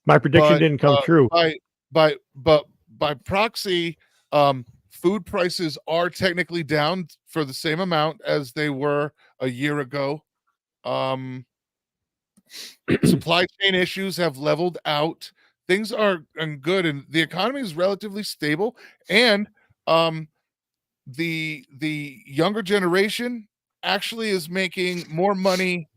My prediction didn't come true. By proxy, food prices are technically down for the same amount as they were a year ago. Supply chain issues have leveled out. Things are good, and the economy is relatively stable. And the younger generation actually is making more money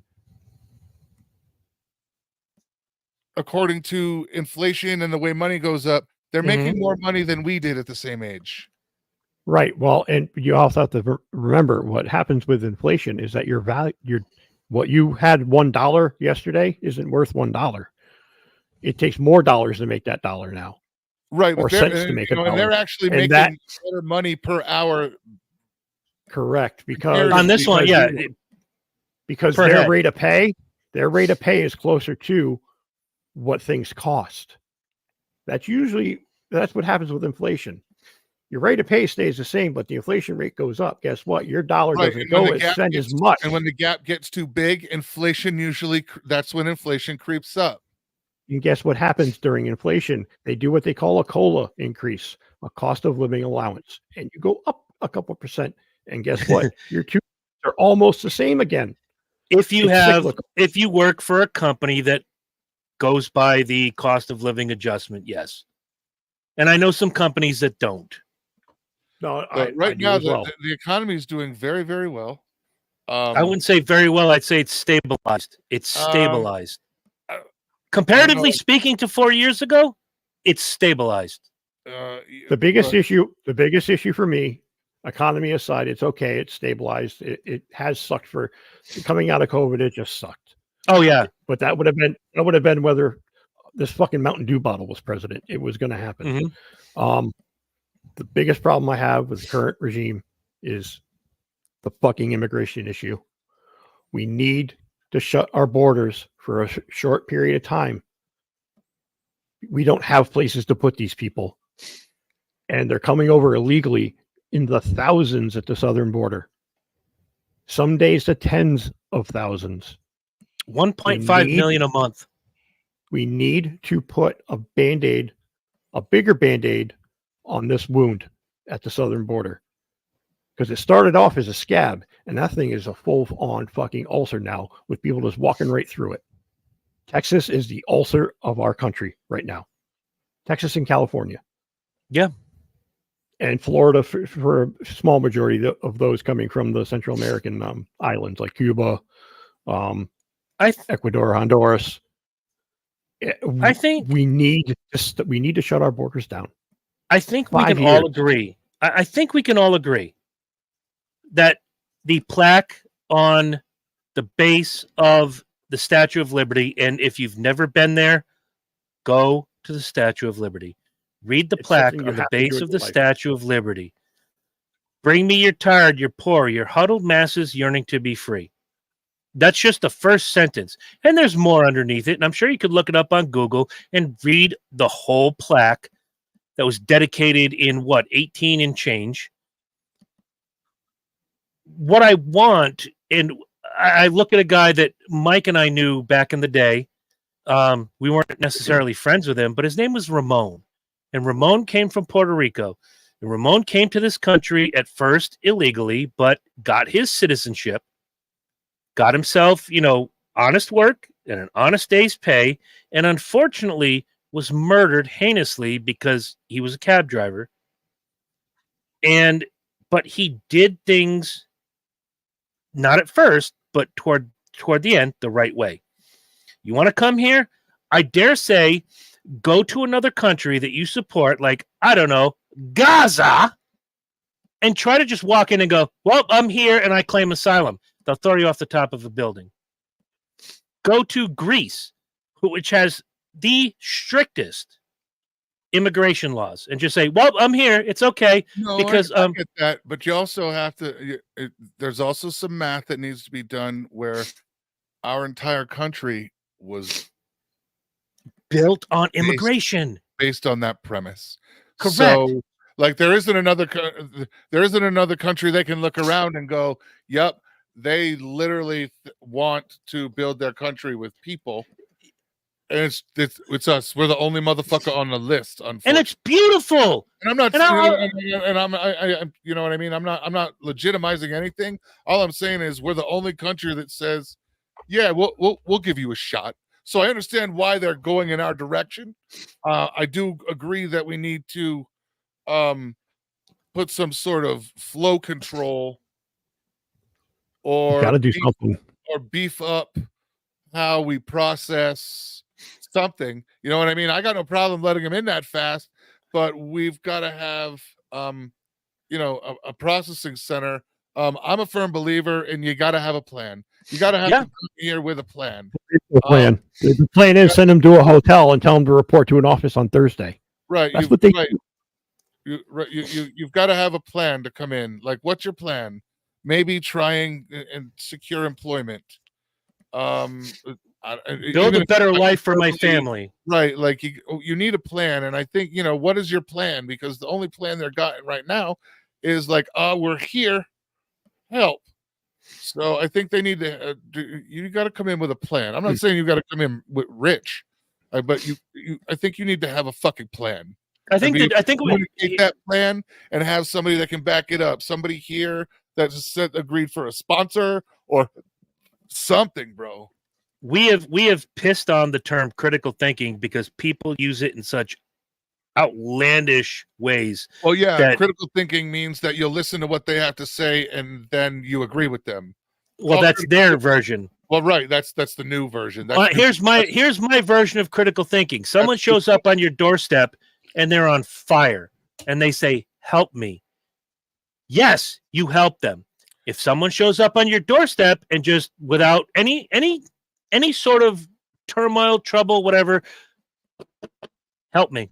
according to inflation and the way money goes up. They're making more money than we did at the same age. Right. Well, and you also have to remember what happens with inflation is that your value, what you had $1 yesterday isn't worth $1. It takes more dollars to make that dollar now. Right. Or cents to make it. And they're actually making better money per hour. Correct. Because on this one, yeah. Because their rate of pay is closer to what things cost. That's what happens with inflation. Your rate of pay stays the same, but the inflation rate goes up. Guess what? Your dollar doesn't go as much. And when the gap gets too big, that's when inflation creeps up. And guess what happens during inflation? They do what they call a COLA increase, a cost of living allowance, and you go up a couple percent. And guess what? Your two are almost the same again. If you It's cyclical. if you work for a company that goes by the cost of living adjustment, yes. And I know some companies that don't. No, right now, the economy is doing very, very well. I wouldn't say very well. I'd say it's stabilized. It's stabilized. Comparatively speaking to 4 years ago, it's stabilized. The biggest issue for me, economy aside, it's okay. It's stabilized. It has sucked for coming out of COVID. It just sucked. Oh yeah. But that would have been whether this fucking Mountain Dew bottle was president. It was going to happen. Mm-hmm. The biggest problem I have with the current regime is the fucking immigration issue. We need to shut our borders for a short period of time. We don't have places to put these people, and they're coming over illegally in the thousands at the southern border. Some days to tens of thousands. 1.5 million a month. We need to put a Band-Aid, a bigger Band-Aid on this wound at the southern border. Because it started off as a scab, and that thing is a full-on fucking ulcer now, with people just walking right through it. Texas is the ulcer of our country right now. Texas and California. Yeah. And Florida for a small majority of those coming from the Central American islands like Cuba, Ecuador, Honduras. I think we need to shut our borders down. I think we can all agree. I think we can all agree that the plaque on the base of the Statue of Liberty, and if you've never been there, go to the Statue of Liberty. Read the plaque on the base of the Statue of Liberty. Bring me your tired, your poor, your huddled masses yearning to be free. That's just the first sentence. And there's more underneath it. And I'm sure you could look it up on Google and read the whole plaque that was dedicated in 18 and change. What I want, and I look at a guy that Mike and I knew back in the day. We weren't necessarily friends with him, but his name was Ramon. And Ramon came from Puerto Rico. And Ramon came to this country at first illegally, but got his citizenship, got himself, honest work and an honest day's pay, and unfortunately was murdered heinously because he was a cab driver. But he did things not at first, but toward the end, the right way. You want to come here? I dare say, go to another country that you support, like, I don't know, Gaza, and try to just walk in and go, well, I'm here and I claim asylum. They'll throw you off the top of a building. Go to Greece, which has the strictest immigration laws, and just say, well, I'm here. It's okay. No, because I get that, but you also have to, there's also some math that needs to be done where our entire country was built on immigration, based on that premise. Correct. So, like, there isn't another country they can look around and go, yep, they literally want to build their country with people, and it's us. We're the only motherfucker on the list, and it's beautiful. And I'm not, I'm you know what I mean. I'm not legitimizing anything. All I'm saying is we're the only country that says, yeah, we'll give you a shot. So I understand why they're going in our direction. I do agree that we need to put some sort of flow control or gotta do something, or beef up how we process something. You know what I mean? I got no problem letting them in that fast, but we've got to have a processing center. I'm a firm believer, and you got to have a plan. You got to have to come here with a plan. The plan is send them to a hotel and tell them to report to an office on Thursday. Right. That's what they do. You've got to have a plan to come in. Like, what's your plan? Maybe trying and secure employment. Build a better life for my family. Right. Like, you need a plan. And I think, what is your plan? Because the only plan they're got right now is like, we're here. Help. So I think they need to, you got to come in with a plan. I'm not saying you got to come in with rich. But I think you need to have a fucking plan. I think communicate that plan and have somebody that can back it up. Somebody here that just agreed for a sponsor or something, bro. We have pissed on the term critical thinking because people use it in such outlandish ways. Well, yeah, critical thinking means that you'll listen to what they have to say and then you agree with them. Well, that's their version. Well, right. That's the new version. Here's my version of critical thinking. Someone shows up on your doorstep and they're on fire and they say, "Help me." Yes, you help them. If someone shows up on your doorstep and just without any sort of turmoil, trouble, whatever, help me.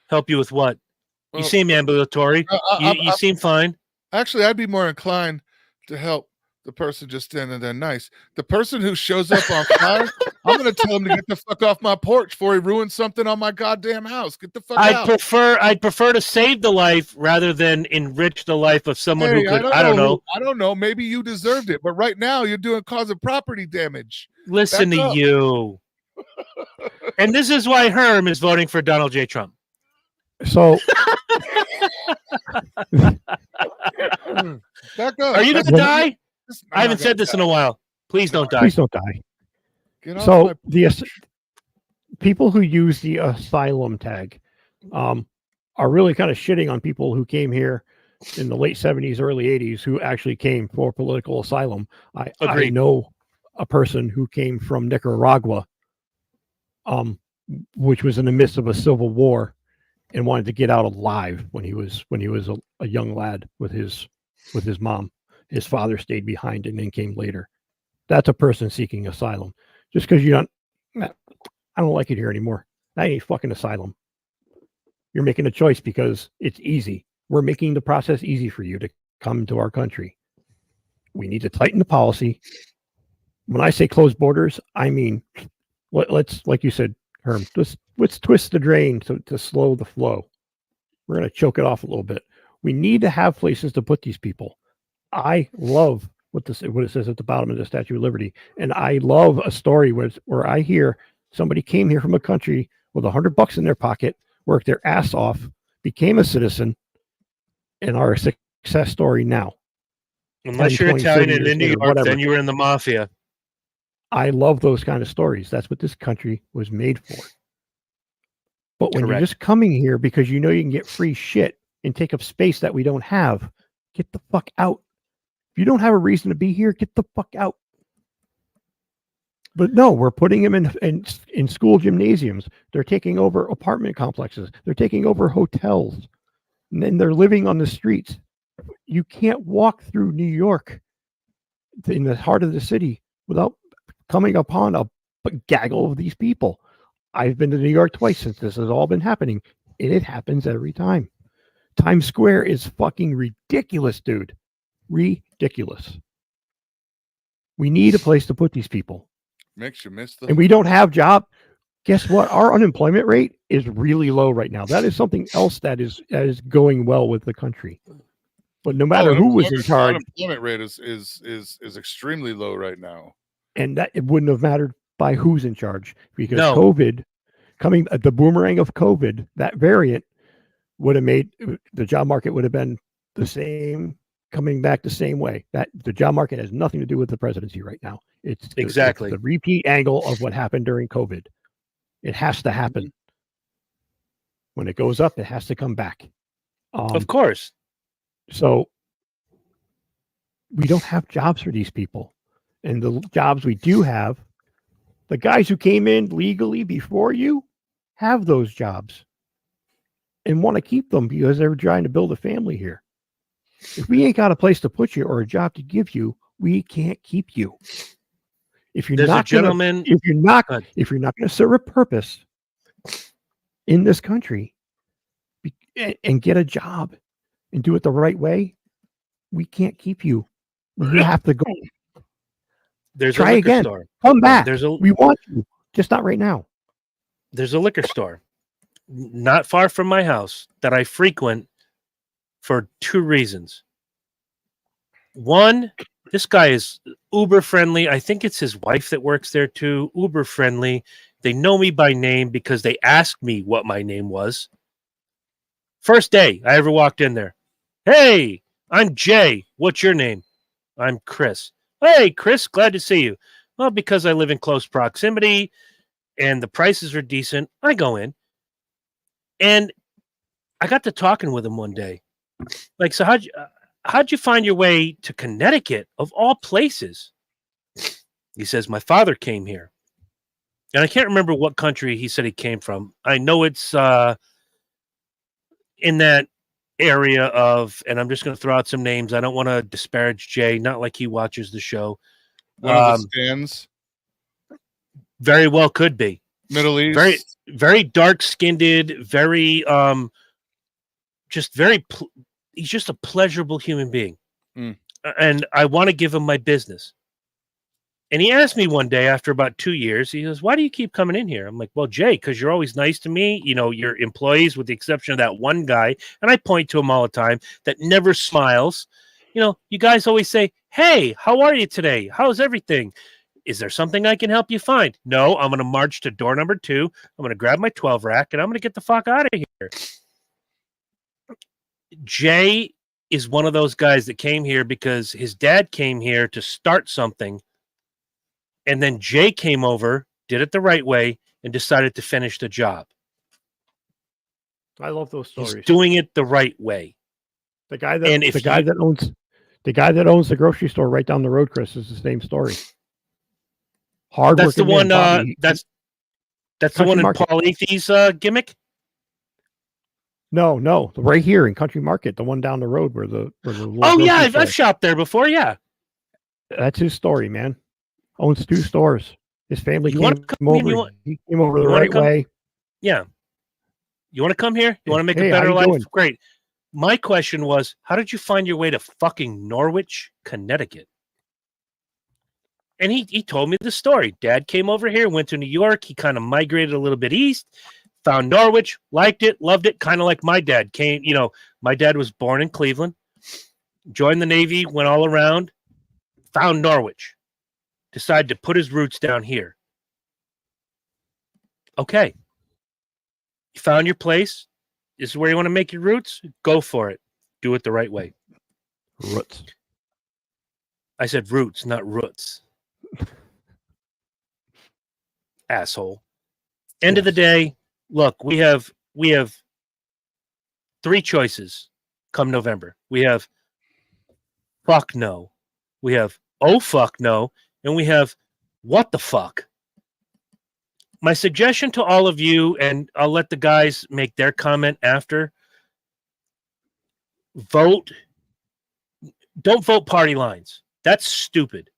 Help you with what? You seem ambulatory. You seem fine. Actually, I'd be more inclined to help the person just standing there nice. The person who shows up on fire, I'm going to tell him to get the fuck off my porch before he ruins something on my goddamn house. Get the fuck out. I'd prefer to save the life rather than enrich the life of someone who could, I don't know. I don't know. Maybe you deserved it, but right now you're causing property damage. Listen to you. And this is why Herm is voting for Donald J. Trump. So back up. Are you going to die? I haven't said this in a while. Please don't die. Please don't die. So the people who use the asylum tag are really kind of shitting on people who came here in the late 70s, early 80s, who actually came for political asylum. I know a person who came from Nicaragua, which was in the midst of a civil war, and wanted to get out alive when he was a young lad with his mom. His father stayed behind and then came later. That's a person seeking asylum. Just because I don't like it here anymore. That ain't fucking asylum. You're making a choice because it's easy. We're making the process easy for you to come to our country. We need to tighten the policy. When I say close borders, I mean, let's, like you said, Herm, let's twist the drain to slow the flow. We're going to choke it off a little bit. We need to have places to put these people. I love what it says at the bottom of the Statue of Liberty. And I love a story where I hear somebody came here from a country with $100 in their pocket, worked their ass off, became a citizen, and are a success story now. Unless you're Italian and in New York, then you were in the mafia. I love those kind of stories. That's what this country was made for. But when you're just coming here because you know you can get free shit and take up space that we don't have, get the fuck out. If you don't have a reason to be here, get the fuck out. But no, we're putting them in school gymnasiums. They're taking over apartment complexes. They're taking over hotels. And then they're living on the streets. You can't walk through New York in the heart of the city without coming upon a gaggle of these people. I've been to New York twice since this has all been happening. And it happens every time. Times Square is fucking ridiculous, dude. Ridiculous. We need a place to put these people. Makes you miss them. And we don't have job. Guess what? Our unemployment rate is really low right now. That is something else that is going well with the country. But no matter who was in charge, unemployment rate is extremely low right now. And that it wouldn't have mattered by who's in charge because COVID the boomerang of COVID, that variant would have made the job market would have been the same, coming back the same way. That the job market has nothing to do with the presidency right now. It's exactly the repeat angle of what happened during COVID. It has to happen. When it goes up, it has to come back. Of course. So we don't have jobs for these people. And the jobs we do have, the guys who came in legally before you have those jobs and want to keep them because they're trying to build a family here. If we ain't got a place to put you or a job to give you, we can't keep you. If you're not going to serve a purpose in this country and get a job and do it the right way, we can't keep you. You have to go. Try again. Store. Come back. We want you, just not right now. There's a liquor store not far from my house that I frequent for two reasons. One, this guy is uber friendly. I think it's his wife that works there too. Uber friendly, They know me by name because they asked me what my name was. First day I ever walked in there. Hey, I'm Jay. What's your name? I'm Chris. Hey, Chris, glad to see you. Well, because I live in close proximity and the prices are decent, I go in. And I got to talking with him one day. Like, so how'd you find your way to Connecticut of all places? He says, my father came here. And I can't remember what country he said he came from. I know it's in that area of, and I'm just going to throw out some names. I don't want to disparage Jay, not like he watches the show. One of the stands. Very well could be. Middle East. Very, very dark-skinned, very, just very, he's just a pleasurable human being. And I want to give him my business. And he asked me one day after about 2 years, he goes, why do you keep coming in here? I'm like, well, Jay, because you're always nice to me. You know, your employees, with the exception of that one guy, and I point to him all the time, that never smiles. You know, you guys always say, hey, how are you today? How's everything? Is there something I can help you find? No, I'm going to march to door number 2. I'm going to grab my 12 rack, and I'm going to get the fuck out of here. Jay is one of those guys that came here because his dad came here to start something. And then Jay came over, did it the right way, and decided to finish the job. I love those stories. He's doing it the right way. The guy that owns the grocery store right down the road, Chris, is the same story. Hard. That's the one. That's the one in Market. Paul Athey's gimmick. No, right here in Country Market, the one down the road where the oh yeah, I've shopped there before. Yeah, that's his story, man. Owns 2 stores. His family he came over the right way. Yeah. You want to come here? You want to make a better life? Doing? Great. My question was, how did you find your way to fucking Norwich, Connecticut? And he told me the story. Dad came over here, went to New York. He kind of migrated a little bit east, found Norwich, liked it, loved it, kind of like my dad came. You know, my dad was born in Cleveland, joined the Navy, went all around, found Norwich. Decided to put his roots down here. Okay. You found your place. This is where you want to make your roots. Go for it. Do it the right way. Roots. I said roots, not roots. Asshole. End of the day, look, we have 3 choices come November. We have fuck no. We have oh fuck no. And we have, what the fuck? My suggestion to all of you, and I'll let the guys make their comment after, vote. Don't vote party lines. That's stupid.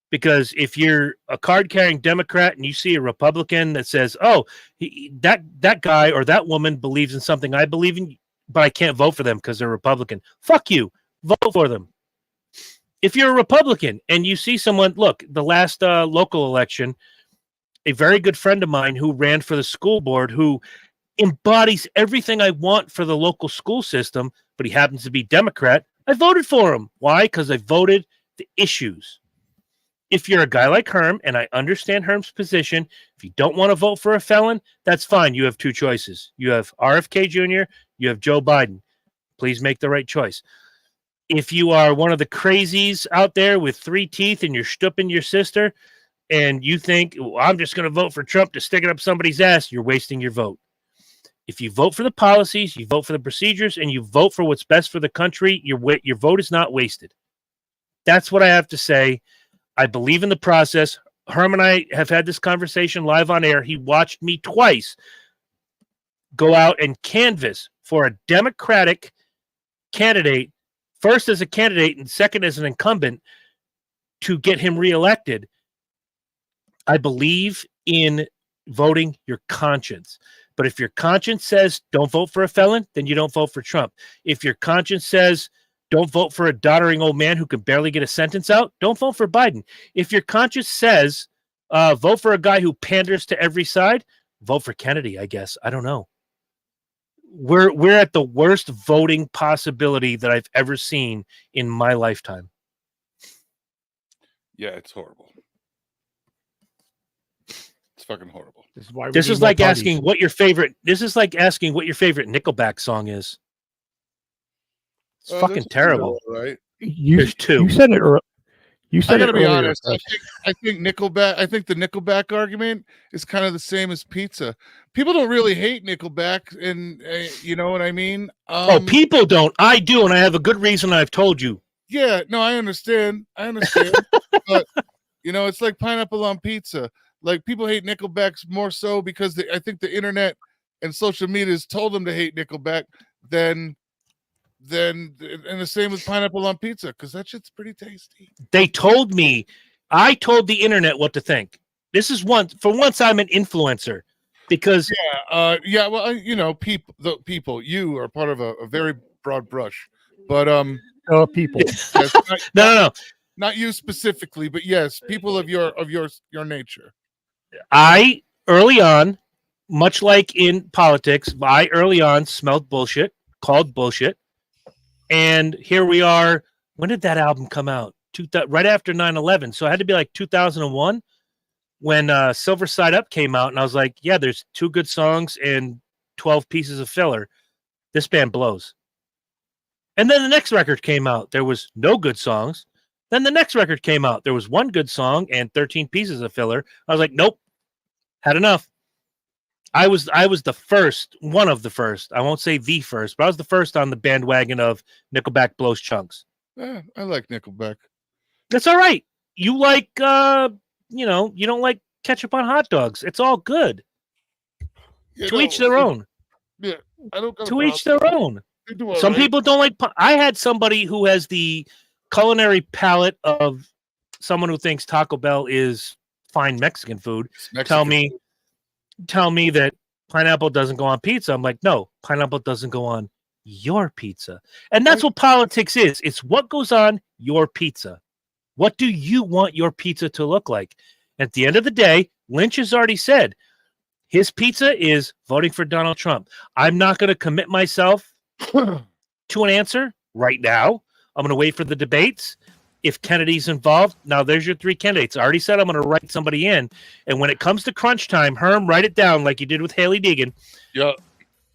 Because if you're a card-carrying Democrat and you see a Republican that says, oh, that guy or that woman believes in something I believe in, but I can't vote for them because they're Republican. Fuck you. Vote for them. If you're a Republican and you see someone, look, the last local election, a very good friend of mine who ran for the school board, who embodies everything I want for the local school system, but he happens to be Democrat, I voted for him. Why? Because I voted the issues. If you're a guy like Herm, and I understand Herm's position, if you don't want to vote for a felon, that's fine. You have 2 choices. You have RFK Jr., you have Joe Biden. Please make the right choice. If you are one of the crazies out there with 3 teeth and you're stooping your sister and you think, well, I'm just going to vote for Trump to stick it up somebody's ass, you're wasting your vote. If you vote for the policies, you vote for the procedures, and you vote for what's best for the country, your vote is not wasted. That's what I have to say. I believe in the process. Herm and I have had this conversation live on air. He watched me twice go out and canvass for a Democratic candidate, first as a candidate and second as an incumbent, to get him reelected. I believe in voting your conscience. But if your conscience says don't vote for a felon, then you don't vote for Trump. If your conscience says don't vote for a doddering old man who can barely get a sentence out, don't vote for Biden. If your conscience says vote for a guy who panders to every side, vote for Kennedy, I guess. I don't know. We're at the worst voting possibility that I've ever seen in my lifetime. Yeah, it's horrible. It's fucking horrible. This is why This is like asking what your favorite. This is like asking what your favorite Nickelback song is. It's fucking terrible. Right? There's two. You said it. You said I gotta it be earlier. honest. I think Nickelback. I think the Nickelback argument is kind of the same as pizza. People don't really hate Nickelback, and you know what I mean. People don't. I do, and I have a good reason. I've told you. Yeah, no, I understand. But you know, it's like pineapple on pizza. Like people hate Nickelbacks more so because I think the internet and social media has told them to hate Nickelback than and the same with pineapple on pizza because that shit's pretty tasty. They told me. I told the internet what to think. This is once I'm an influencer because well, you know, people you are part of a very broad brush, but people. yes, no. Not you specifically, but yes, people of your nature. I early on, much like in politics, I early on smelled bullshit, called bullshit, and here we are. When did that album come out? Right after 9/11, so it had to be like 2001 when Silver Side Up came out, and I was like, yeah, there's 2 good songs and 12 pieces of filler. This band blows. And then the next record came out. There was no good songs. Then the next record came out. There was 1 good song and 13 pieces of filler. I was like, nope, had enough. I was the first, one of the first. I won't say the first, but I was the first on the bandwagon of Nickelback blows chunks. Yeah, I like Nickelback. That's all right. You like, you don't like ketchup on hot dogs. It's all good. To each their own. Yeah, I don't. To each their own. Some people don't like. I had somebody who has the culinary palate of someone who thinks Taco Bell is fine Mexican food. Tell me that pineapple doesn't go on pizza. I'm like, no, pineapple doesn't go on your pizza. And that's what politics is. It's what goes on your pizza. What do you want your pizza to look like? At the end of the day, Lynch has already said his pizza is voting for Donald Trump. I'm not going to commit myself to an answer right now. I'm going to wait for the debates. If Kennedy's involved, now there's your 3 candidates. I already said I'm going to write somebody in. And when it comes to crunch time, Herm, write it down like you did with Haley Deegan. Yeah.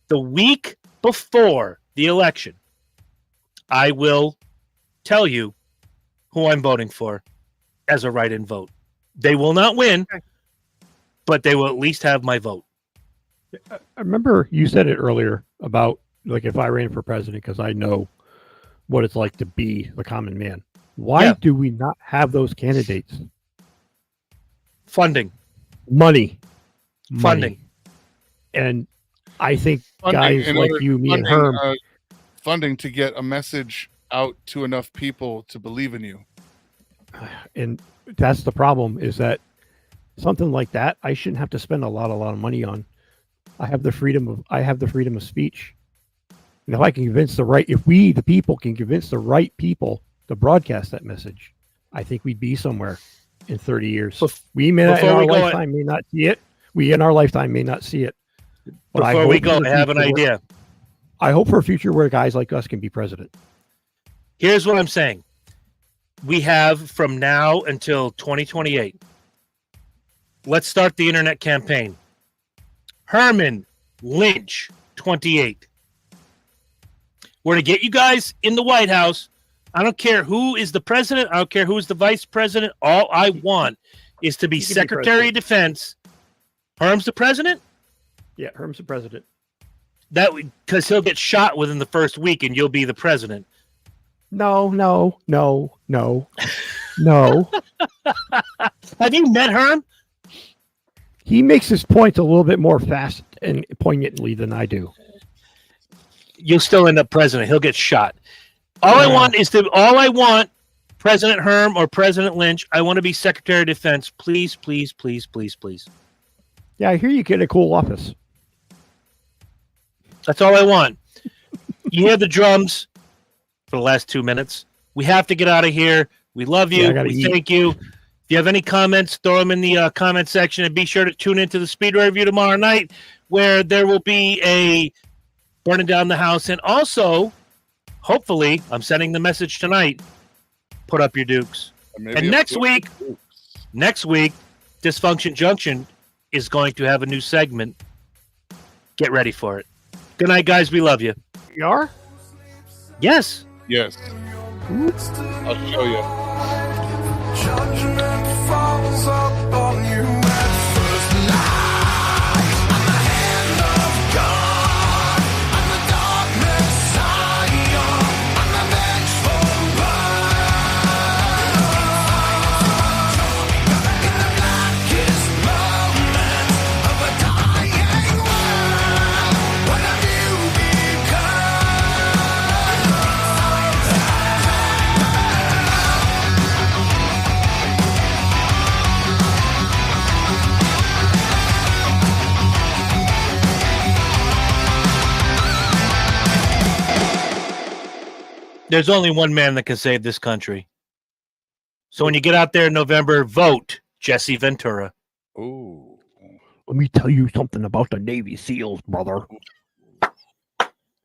The week before the election, I will tell you who I'm voting for as a write-in vote. They will not win, but they will at least have my vote. I remember you said it earlier about like if I ran for president because I know what it's like to be the common man. Why do we not have those candidates? Funding. Money. Funding. And I think guys like you, me, and Herm. Funding to get a message out to enough people to believe in you. And that's the problem is that something like that, I shouldn't have to spend a lot of money on. I have the freedom of speech. And if I can convince if we, the people, can convince the right people to broadcast that message, I think we'd be somewhere in 30 years. We may not, in our lifetime may not see it. We in our lifetime may not see it. But before we go, I have an idea. I hope for a future where guys like us can be president. Here's what I'm saying. We have from now until 2028. Let's start the internet campaign. Herman Lynch 28. We're going to get you guys in the White House. I don't care who is the president. I don't care who is the vice president. All I want is to be Secretary of Defense. Herm's the president? Yeah, Herm's the president. That because he'll get shot within the first week and you'll be the president. No. Have you met Herm? He makes his points a little bit more fast and poignantly than I do. You'll still end up president. He'll get shot. All I want, President Herm or President Lynch, I want to be Secretary of Defense. Please, please, please, please, please. Yeah, I hear you get a cool office. That's all I want. You hear the drums for the last 2 minutes. We have to get out of here. We love you. We thank you. If you have any comments, throw them in the comment section, and be sure to tune into the Speedway Review tomorrow night, where there will be a burning down the house. And also, hopefully, I'm sending the message tonight, put up your dukes. And next week, Dysfunction Junction, is going to have a new segment. Get ready for it. Good night, guys. We love you. You are? Yes. Yes. I'll show you. Judgment falls upon you at first light. I'm the hand of God. I'm the dark Messiah. I'm the vengeful one. In the blackest moments of a dying world, what have you There's only one man that can save this country. So when you get out there in November, vote Jesse Ventura. Ooh. Let me tell you something about the Navy SEALs, brother.